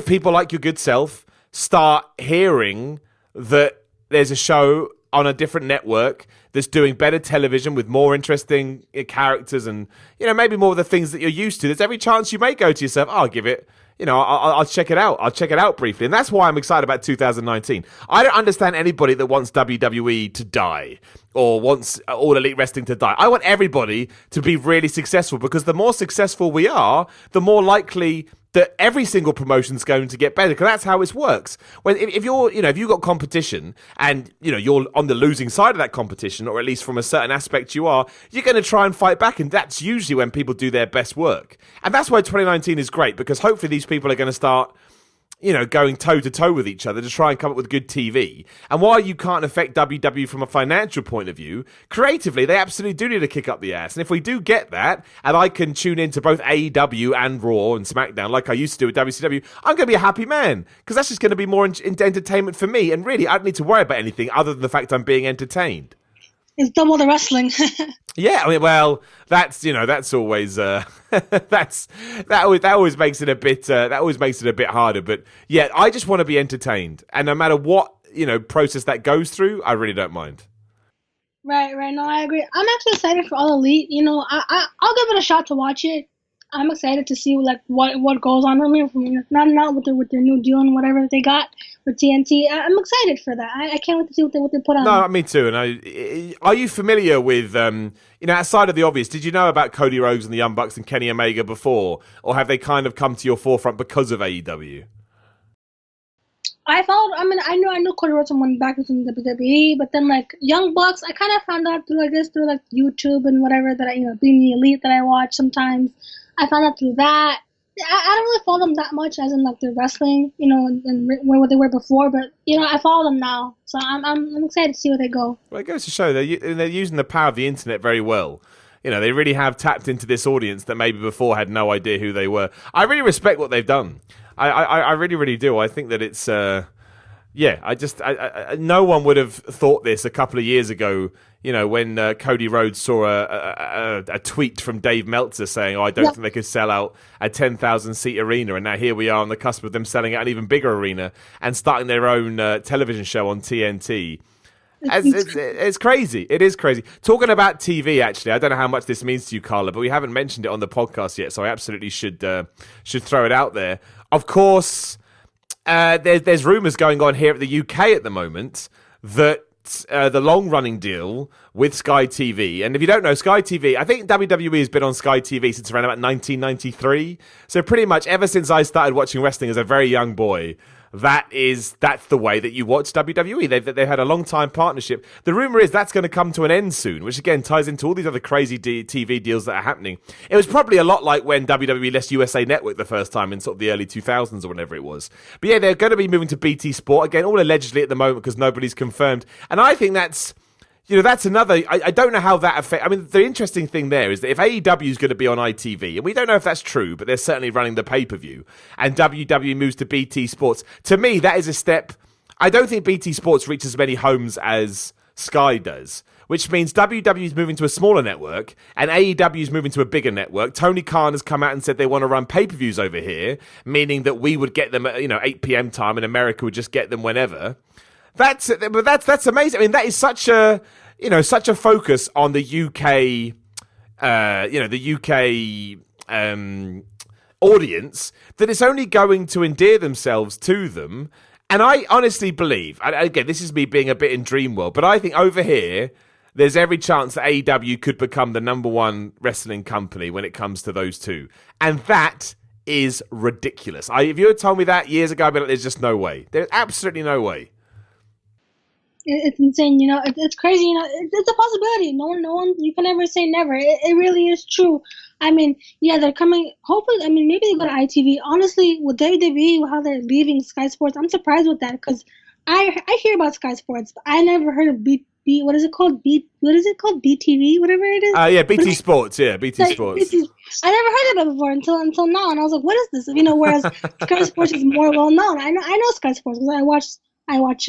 S2: people like your good self start hearing that there's a show on a different network that's doing better television with more interesting characters and maybe more of the things that you're used to, there's every chance you may go to yourself, I'll give it. I'll check it out. I'll check it out briefly. And that's why I'm excited about 2019. I don't understand anybody that wants WWE to die or wants All Elite Wrestling to die. I want everybody to be really successful, because the more successful we are, the more likely that every single promotion's going to get better, because that's how it works. If you've got competition and you're on the losing side of that competition, or at least from a certain aspect you're going to try and fight back, and that's usually when people do their best work. And that's why 2019 is great, because hopefully these people are going to start going toe-to-toe with each other to try and come up with good TV. And while you can't affect WWE from a financial point of view, creatively, they absolutely do need to kick up the ass. And if we do get that, and I can tune into both AEW and Raw and SmackDown like I used to do with WCW, I'm going to be a happy man, because that's just going to be more entertainment for me. And really, I don't need to worry about anything other than the fact I'm being entertained.
S3: It's double the wrestling.
S2: Yeah, I mean, well, that's always that always makes it a bit harder. But yeah, I just want to be entertained, and no matter what process that goes through, I really don't mind.
S3: Right. No, I agree. I'm actually excited for All Elite. I'll give it a shot to watch it. I'm excited to see what goes on from here. Not with their new deal and whatever they got with TNT. I'm excited for that. I can't wait to see what they put on.
S2: No, me too. And are you familiar with outside of the obvious? Did you know about Cody Rhodes and the Young Bucks and Kenny Omega before, or have they kind of come to your forefront because of AEW?
S3: I know Cody Rhodes went back to the WWE, but then Young Bucks, I kind of found out through YouTube and whatever that being the Elite that I watch sometimes. I found out through that. I don't really follow them that much as in the wrestling, and where they were before, but I follow them now, so I'm excited to see where they go. Well,
S2: it goes to show they're using the power of the internet very well. They really have tapped into this audience that maybe before had no idea who they were. I really respect what they've done. I really, really do. I think that it's Yeah, no one would have thought this a couple of years ago. You know, when Cody Rhodes saw a tweet from Dave Meltzer saying, "Oh, I don't think they could sell out a 10,000 seat arena," and now here we are on the cusp of them selling out an even bigger arena and starting their own television show on TNT. It's crazy. It is crazy. Talking about TV, actually, I don't know how much this means to you, Carla, but we haven't mentioned it on the podcast yet, so I absolutely should throw it out there. Of course. There's rumours going on here at the UK at the moment that the long-running deal with Sky TV, and if you don't know, Sky TV, I think WWE has been on Sky TV since around about 1993. So pretty much ever since I started watching wrestling as a very young boy, that's the way that you watch WWE. They've had a long time partnership. The rumor is that's going to come to an end soon, which again ties into all these other crazy TV deals that are happening. It was probably a lot like when WWE left USA Network the first time in sort of the early 2000s or whenever it was. But yeah, they're going to be moving to BT Sport again, all allegedly at the moment because nobody's confirmed. And I think that's another. I don't know how that affects. I mean, the interesting thing there is that if AEW is going to be on ITV, and we don't know if that's true, but they're certainly running the pay-per-view, and WWE moves to BT Sports, to me, that is a step. I don't think BT Sports reaches as many homes as Sky does, which means WWE is moving to a smaller network, and AEW is moving to a bigger network. Tony Khan has come out and said they want to run pay-per-views over here, meaning that we would get them at 8 p.m. time, and America would just get them whenever. That's amazing. I mean, that is such a focus on the UK, audience that it's only going to endear themselves to them. And I honestly believe, and again, this is me being a bit in dream world, but I think over here, there's every chance that AEW could become the number one wrestling company when it comes to those two. And that is ridiculous. If you had told me that years ago, I'd be like, there's just no way. There's absolutely no way.
S3: It's insane, it's crazy, it's a possibility. No one, you can never say never. It really is true. I mean, yeah, they're coming, hopefully, I mean, maybe they go to ITV. Honestly, with WWE, how they're leaving Sky Sports, I'm surprised with that, because I hear about Sky Sports, but I never heard of what is it called? BTV, whatever it is?
S2: Yeah, BT Sports, BT Sports.
S3: I never heard of it before until now, and I was like, what is this? Whereas Sky Sports is more well known. I know Sky Sports, because I watch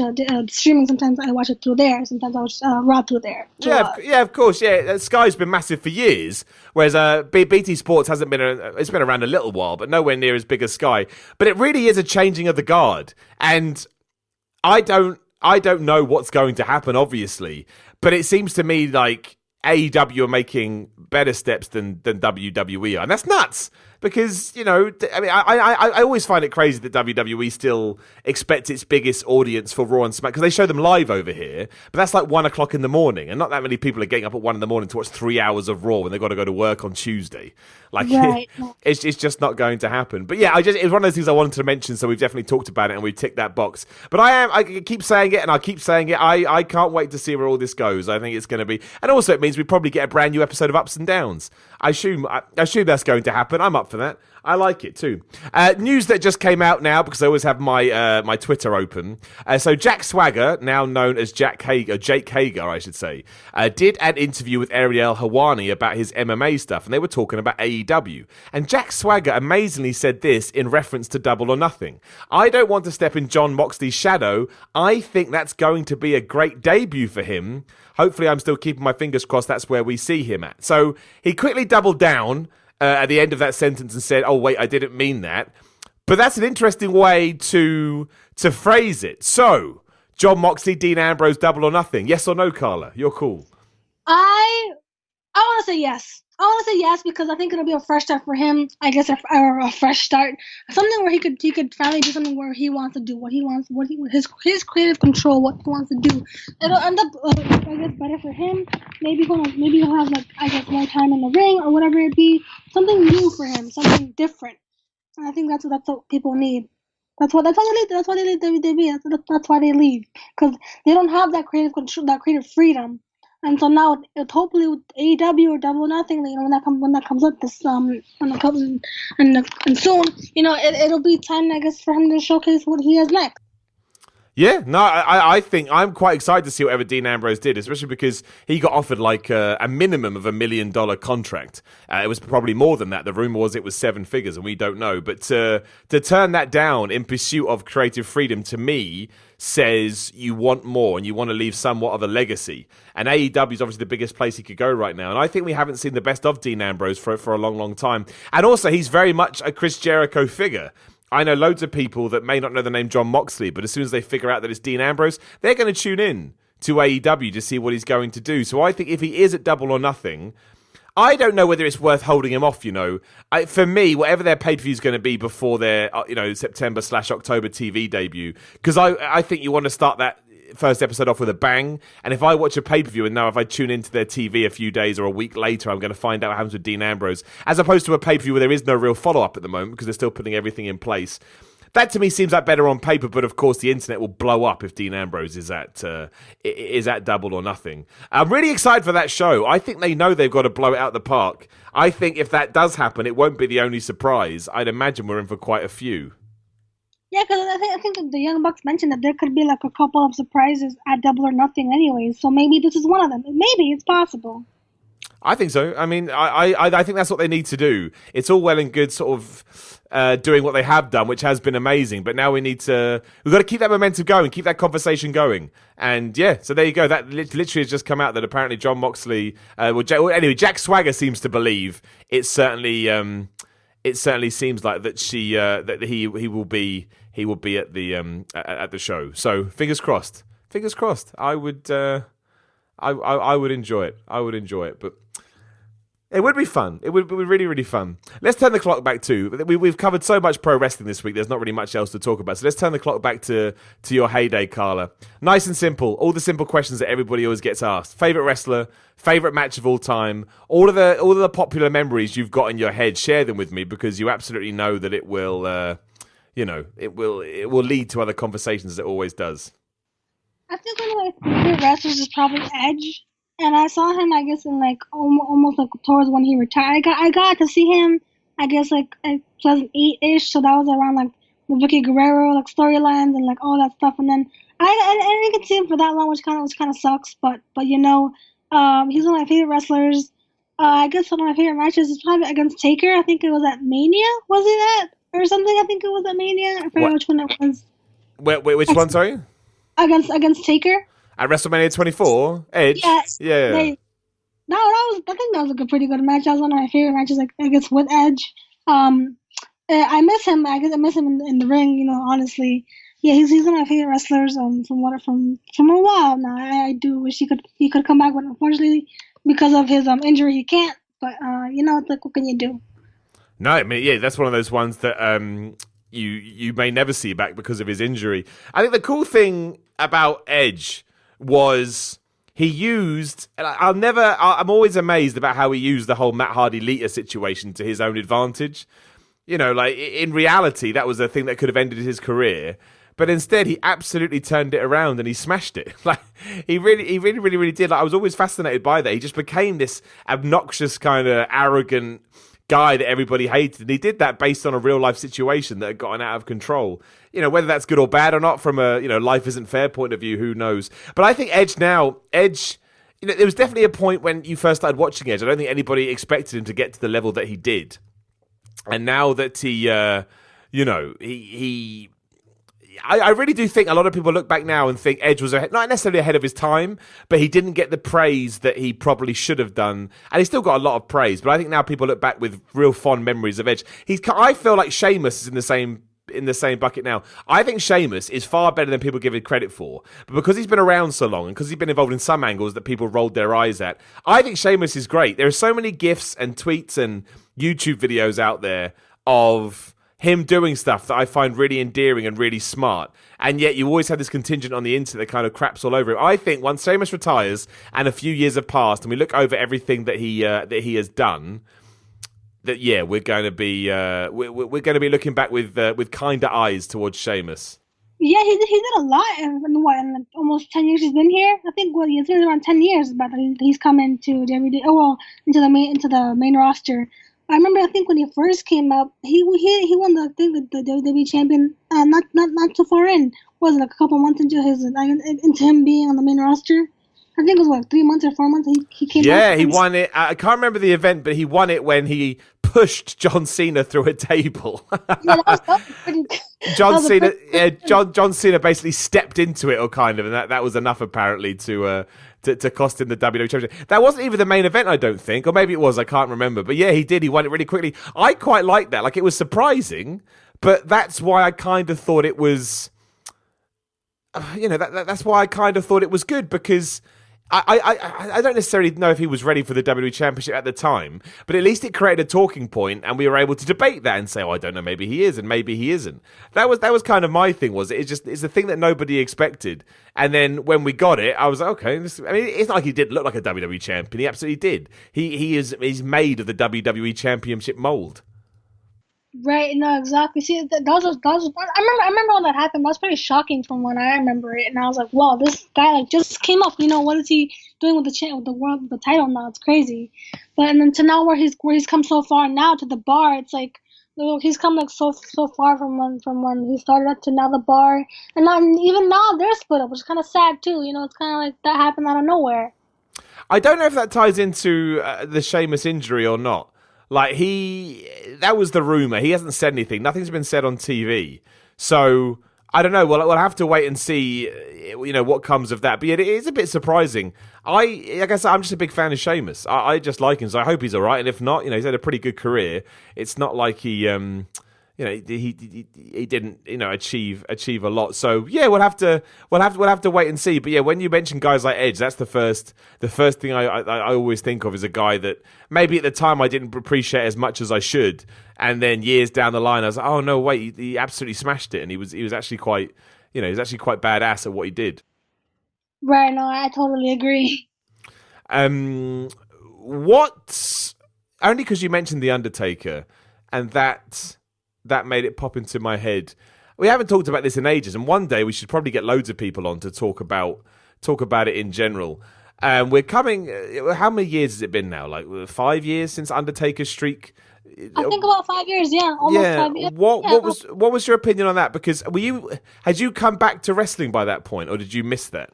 S3: streaming. Sometimes I watch it through there. Sometimes I watch Raw through there.
S2: Yeah, of course. Yeah, Sky's been massive for years, whereas BT Sports hasn't been. It's been around a little while, but nowhere near as big as Sky. But it really is a changing of the guard, and I don't know what's going to happen, obviously. But it seems to me like AEW are making better steps than WWE are, and that's nuts. Because, I mean, I always find it crazy that WWE still expects its biggest audience for Raw and SmackDown, because they show them live over here, but that's like 1 o'clock in the morning, and not that many people are getting up at 1 in the morning to watch 3 hours of Raw when they've got to go to work on Tuesday. Like, right. It's just not going to happen. But yeah, it's one of those things I wanted to mention, so we've definitely talked about it, and we've ticked that box. But I keep saying it, and I keep saying it, I can't wait to see where all this goes. I think it's going to be, and also it means we probably get a brand new episode of Ups and Downs. I assume that's going to happen. I'm up for that. I like it too. News that just came out now, because I always have my Twitter open. So Jack Swagger, now known as Jake Hager, I should say, did an interview with Ariel Helwani about his MMA stuff, and they were talking about AEW. And Jack Swagger amazingly said this in reference to Double or Nothing. I don't want to step in Jon Moxley's shadow. I think that's going to be a great debut for him. Hopefully, I'm still keeping my fingers crossed that's where we see him at. So he quickly doubled down at the end of that sentence and said, oh, wait, I didn't mean that. But that's an interesting way to phrase it. So, Jon Moxley, Dean Ambrose, Double or Nothing. Yes or no, Carla? You're cool.
S3: I want to say yes. I want to say yes, because I think it'll be a fresh start for him. I guess a fresh start, something where he could finally do something where he wants to do what he wants, his creative control, what he wants to do. It'll end up, I guess, better for him. Maybe he'll have more time in the ring or whatever it be. Something new for him, something different. And I think that's what people need. That's why they leave. That's why they leave WWE. That's why they leave, because they don't have that creative control, that creative freedom. And so now, hopefully, with AEW or Double or Nothing, when that comes up and soon, it'll be time, I guess, for him to showcase what he has next.
S2: Yeah, no, I think I'm quite excited to see whatever Dean Ambrose did, especially because he got offered like a minimum of $1 million contract. It was probably more than that. The rumor was it was 7 figures, and we don't know. But to turn that down in pursuit of creative freedom, to me, says you want more and you want to leave somewhat of a legacy. And AEW is obviously the biggest place he could go right now. And I think we haven't seen the best of Dean Ambrose for a long, long time. And also, he's very much a Chris Jericho figure. I know loads of people that may not know the name Jon Moxley, but as soon as they figure out that it's Dean Ambrose, they're going to tune in to AEW to see what he's going to do. So I think if he is at Double or Nothing, I don't know whether it's worth holding him off, for me, whatever their pay-per-view is going to be before their, September/October TV debut, because I think you want to start that first episode off with a bang. And if I watch a pay-per-view and now if I tune into their TV a few days or a week later, I'm going to find out what happens with Dean Ambrose, as opposed to a pay-per-view where there is no real follow-up at the moment because they're still putting everything in place. That to me seems like better on paper, but of course the internet will blow up if Dean Ambrose is at Double or Nothing. I'm really excited for that show. I think they know they've got to blow it out the park. I think if that does happen, it won't be the only surprise. I'd imagine we're in for quite a few.
S3: Yeah, because I think that the Young Bucks mentioned that there could be like a couple of surprises at Double or Nothing anyways, so maybe this is one of them. Maybe it's possible.
S2: I think so. I mean, I think that's what they need to do. It's all well and good sort of doing what they have done, which has been amazing, but now we've got to keep that momentum going, keep that conversation going. And yeah, so there you go. That literally has just come out that apparently Jon Moxley, anyway, Jack Swagger seems to believe it certainly seems like that that he will be at the show. So fingers crossed. Fingers crossed. I would enjoy it. But it would be fun. It would be really, really fun. Let's turn the clock back to... We've covered so much pro wrestling this week, there's not really much else to talk about. So let's turn the clock back to your heyday, Carla. Nice and simple. All the simple questions that everybody always gets asked. Favourite wrestler, favourite match of all time, all of the popular memories you've got in your head, share them with me because you absolutely know that it will, it will lead to other conversations as it always does.
S3: I think one of my favorite wrestlers is probably Edge. And I saw him, I guess, in like almost like towards when he retired. I got to see him, I guess, like 2008-ish. So that was around like the Vicky Guerrero like storylines and like all that stuff. And then I didn't get to see him for that long, which kind of sucks. But he's one of my favorite wrestlers. I guess one of my favorite matches is probably against Taker. I think it was at Mania. Was it that or something? I think it was at Mania. I forget which one it was.
S2: Wait, which one? Sorry.
S3: Against Taker.
S2: At WrestleMania 24, Edge. Yeah.
S3: I think that was a pretty good match. That was one of my favorite matches, like I guess with Edge. I miss him. I guess I miss him in the ring. Honestly, yeah, he's one of my favorite wrestlers. From a while now. I do wish he could come back, but unfortunately, because of his injury, he can't. But it's like, what can you do?
S2: No, I mean, yeah, that's one of those ones that you may never see back because of his injury. I think the cool thing about Edge was he used, and I'm always amazed about how he used the whole Matt Hardy-Lita situation to his own advantage. Like in reality, that was a thing that could have ended his career. But instead, he absolutely turned it around and he smashed it. Like he really did. Like I was always fascinated by that. He just became this obnoxious kind of arrogant guy that everybody hated, and he did that based on a real life situation that had gotten out of control. Whether that's good or bad or not from a life isn't fair point of view, who knows. But I think Edge, there was definitely a point when you first started watching Edge, I don't think anybody expected him to get to the level that he did. And now that I really do think a lot of people look back now and think Edge was not necessarily ahead of his time, but he didn't get the praise that he probably should have done. And he still got a lot of praise, but I think now people look back with real fond memories of Edge. I feel like Sheamus is in the same bucket now. I think Sheamus is far better than people give him credit for. But because he's been around so long and because he's been involved in some angles that people rolled their eyes at, I think Sheamus is great. There are so many GIFs and tweets and YouTube videos out there of him doing stuff that I find really endearing and really smart. And yet you always have this contingent on the internet that kind of craps all over him. I think once Sheamus retires and a few years have passed and we look over everything that he has done, that we're going to be we're going to be looking back with kinder eyes towards Sheamus.
S3: Yeah, he did a lot in almost 10 years he's been here. I think it's been around 10 years about that he's come into WWE, into the main roster. I remember, I think when he first came up, he won the WWE champion. Not too far in. Was it like a couple months into into him being on the main roster? I think it was 3 months or 4 months. He came.
S2: Yeah, he won it. I can't remember the event, but he won it when he pushed John Cena through a table.
S3: Yeah, that was pretty.
S2: John Cena basically stepped into it, or kind of, and that was enough apparently to cost him the WWE Championship. That wasn't even the main event, I don't think, or maybe it was. I can't remember. But yeah, he did. He won it really quickly. I quite liked that. Like, it was surprising, but that's why I kind of thought it was. That's why I kind of thought it was good, because I don't necessarily know if he was ready for the WWE Championship at the time, but at least it created a talking point, and we were able to debate that and say, "Oh, I don't know, maybe he is, and maybe he isn't." That was kind of my thing. It's a thing that nobody expected, and then when we got it, I was like, "Okay." It's not like he did look like a WWE champion. He absolutely did. He's made of the WWE Championship mold.
S3: Right, no, exactly. See, that was I remember when that happened. That was pretty shocking from when I remember it, and I was like, "Wow, this guy just came up. What is he doing with the title now? It's crazy." But and then to now where he's come so far now to the bar, it's like he's come so far from when he started up to now the bar, and even now they're split up, which is kind of sad too. It's kind of like that happened out of nowhere.
S2: I don't know if that ties into the Sheamus injury or not. Like, that was the rumor. He hasn't said anything. Nothing's been said on TV. So, I don't know. We'll have to wait and see, what comes of that. But yeah, it is a bit surprising. Like I said, I'm just a big fan of Sheamus. I just like him, so I hope he's all right. And if not, he's had a pretty good career. It's not like he didn't, achieve a lot. So yeah, we'll have to wait and see. But yeah, when you mention guys like Edge, that's the first thing I always think of is a guy that maybe at the time I didn't appreciate as much as I should, and then years down the line I was like, oh no, wait, he absolutely smashed it, and he was actually quite, quite badass at what he did.
S3: Right. No, I totally agree.
S2: What? Only because you mentioned the Undertaker, and that made it pop into my head. We haven't talked about this in ages, and one day we should probably get loads of people on to talk about it in general. We're coming. How many years has it been now? Like 5 years since Undertaker's streak.
S3: I think about 5 years. Yeah, almost 5 years.
S2: What was your opinion on that? Because had you come back to wrestling by that point, or did you miss that?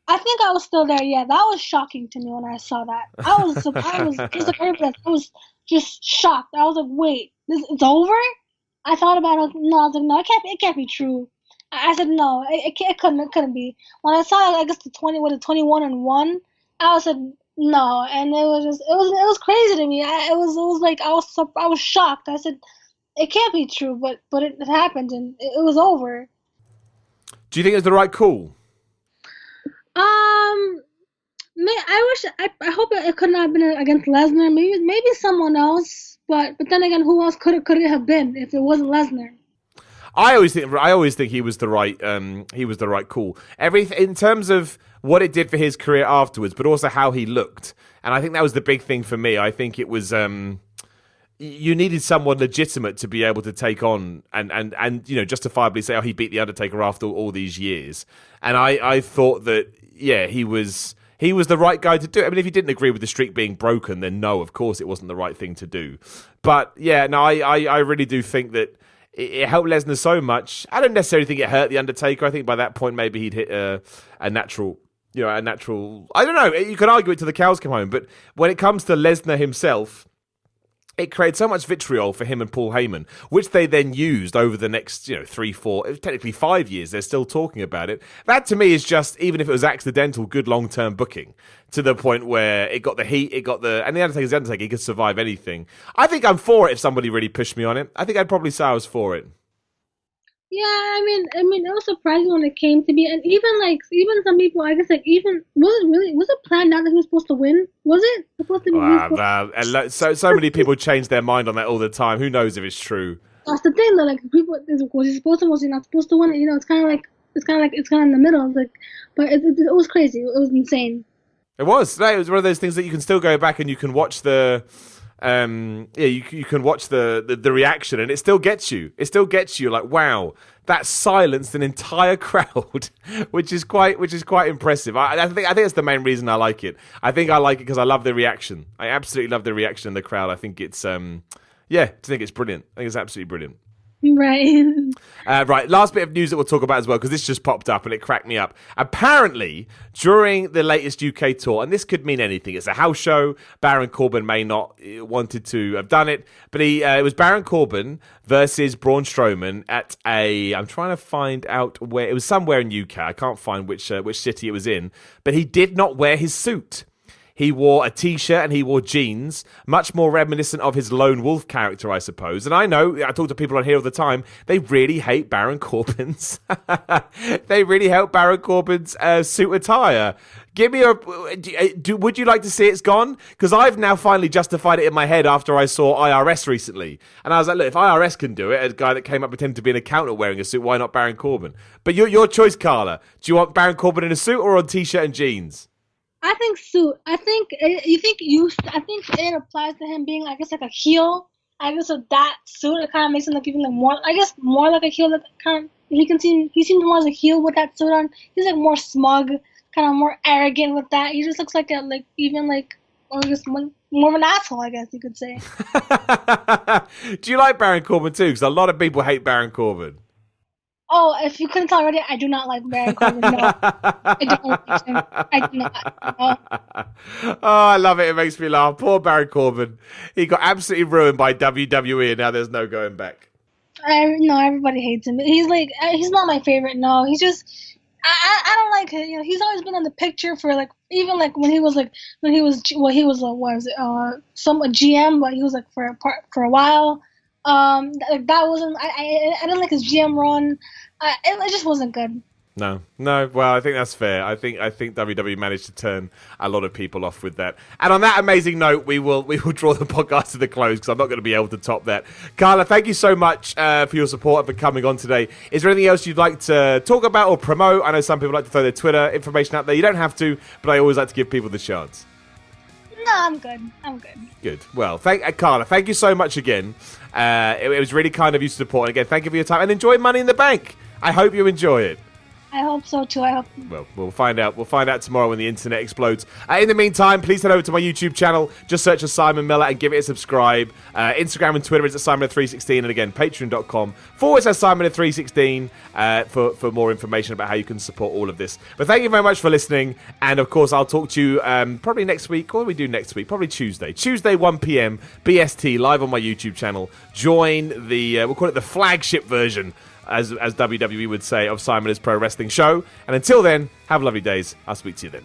S3: I think I was still there. Yeah, that was shocking to me when I saw that. I was just shocked. I was like, wait, it's over? I thought about it. No, I was like, no, it can't be true. I said no, it couldn't be. When I saw, I guess the 21-1, I said no, and it was crazy to me. It was like I was shocked. I said it can't be true, but it happened, and it was over.
S2: Do you think it was the right call?
S3: I hope it could not have been against Lesnar. Maybe someone else. But then again, who else could it have been if it wasn't Lesnar?
S2: I always think he was the right call. In terms of what it did for his career afterwards, but also how he looked. And I think that was the big thing for me. I think it was you needed someone legitimate to be able to take on and justifiably say, oh, he beat the Undertaker after all these years. And I thought that he was the right guy to do it. I mean, if you didn't agree with the streak being broken, then no, of course it wasn't the right thing to do. But yeah, no, I really do think that it helped Lesnar so much. I don't necessarily think it hurt the Undertaker. I think by that point maybe he'd hit a natural. I don't know. You can argue it till the cows come home, but when it comes to Lesnar himself, it created so much vitriol for him and Paul Heyman, which they then used over the next, 3, 4, technically 5 years. They're still talking about it. That to me is just, even if it was accidental, good long-term booking to the point where it got the heat, and the Undertaker's the Undertaker, he could survive anything. I think I'm for it if somebody really pushed me on it. I think I'd probably say I was for it.
S3: Yeah, I mean, it was surprising when it came to be, and even some people, I guess, was it planned out that he was supposed to win? Was it supposed to be?
S2: So many people change their mind on that all the time. Who knows if it's true?
S3: That's the thing, though. Like, people, was he supposed to? Was he not supposed to win? It's kind of in the middle. It's like, but it was crazy. It was insane. It
S2: was. It was one of those things that you can still go back and you can watch the. You can watch the reaction, and it still gets you. It still gets you. Like, wow, that silenced an entire crowd, which is quite impressive. I think that's the main reason I like it. I think I like it because I love the reaction. I absolutely love the reaction in the crowd. I think it's Yeah, I think it's brilliant. I think it's absolutely brilliant.
S3: Right.
S2: Right, last bit of news that we'll talk about as well, because this just popped up and it cracked me up. Apparently, during the latest UK tour, and this could mean anything, it's a house show. Baron Corbin may not wanted to have done it, but it was Baron Corbin versus Braun Strowman at I'm trying to find out where, it was somewhere in UK. I can't find which city it was in, but he did not wear his suit. He wore a t-shirt and he wore jeans, much more reminiscent of his lone wolf character, I suppose. And I know, I talk to people on here all the time, they really hate Baron Corbin's. They really hate Baron Corbin's suit attire. Give me would you like to see it's gone? Because I've now finally justified it in my head after I saw IRS recently. And I was like, look, if IRS can do it, a guy that came up pretending to be an accountant wearing a suit, why not Baron Corbin? But your choice, Carla. Do you want Baron Corbin in a suit or on t-shirt and jeans?
S3: I think suit. I think it applies to him being, I guess, like a heel. I guess with that suit, it kind of makes him look even like more like a heel. That kind of he seems more as a heel with that suit on. He's like more smug, kind of more arrogant with that. He just looks like or just more of an asshole, I guess you could say.
S2: Do you like Baron Corbin too? Because a lot of people hate Baron Corbin.
S3: Oh, if you couldn't tell already, I do not like Baron Corbin. No, I don't like him. I do not. No.
S2: Oh, I love it. It makes me laugh. Poor Baron Corbin. He got absolutely ruined by WWE, and now there's no going back.
S3: No, everybody hates him. He's not my favorite. No, he's just. I don't like it. You know, he's always been in the picture for even when he was a GM, but he was for a while. That wasn't. I didn't like his GM run. It just wasn't good.
S2: No. Well, I think that's fair. I think WWE managed to turn a lot of people off with that. And on that amazing note, we will draw the podcast to the close because I'm not going to be able to top that. Carla, thank you so much for your support and for coming on today. Is there anything else you'd like to talk about or promote? I know some people like to throw their Twitter information out there. You don't have to, but I always like to give people the chance.
S3: No, I'm good.
S2: Good. Well, Carla, thank you so much again. It was really kind of you to support. And again, thank you for your time and enjoy Money in the Bank. I hope you enjoy it.
S3: I hope so too.
S2: Well, we'll find out. We'll find out tomorrow when the internet explodes. In the meantime, please head over to my YouTube channel. Just search for Simon Miller and give it a subscribe. Instagram and Twitter is at Simon316. And again, patreon.com/Simon316 for more information about how you can support all of this. But thank you very much for listening. And of course, I'll talk to you probably next week. What do we do next week? Probably Tuesday. Tuesday, 1 p.m. BST, live on my YouTube channel. Join we'll call it the flagship version, as WWE would say, of Simon's Pro Wrestling Show. And until then, have lovely days. I'll speak to you then.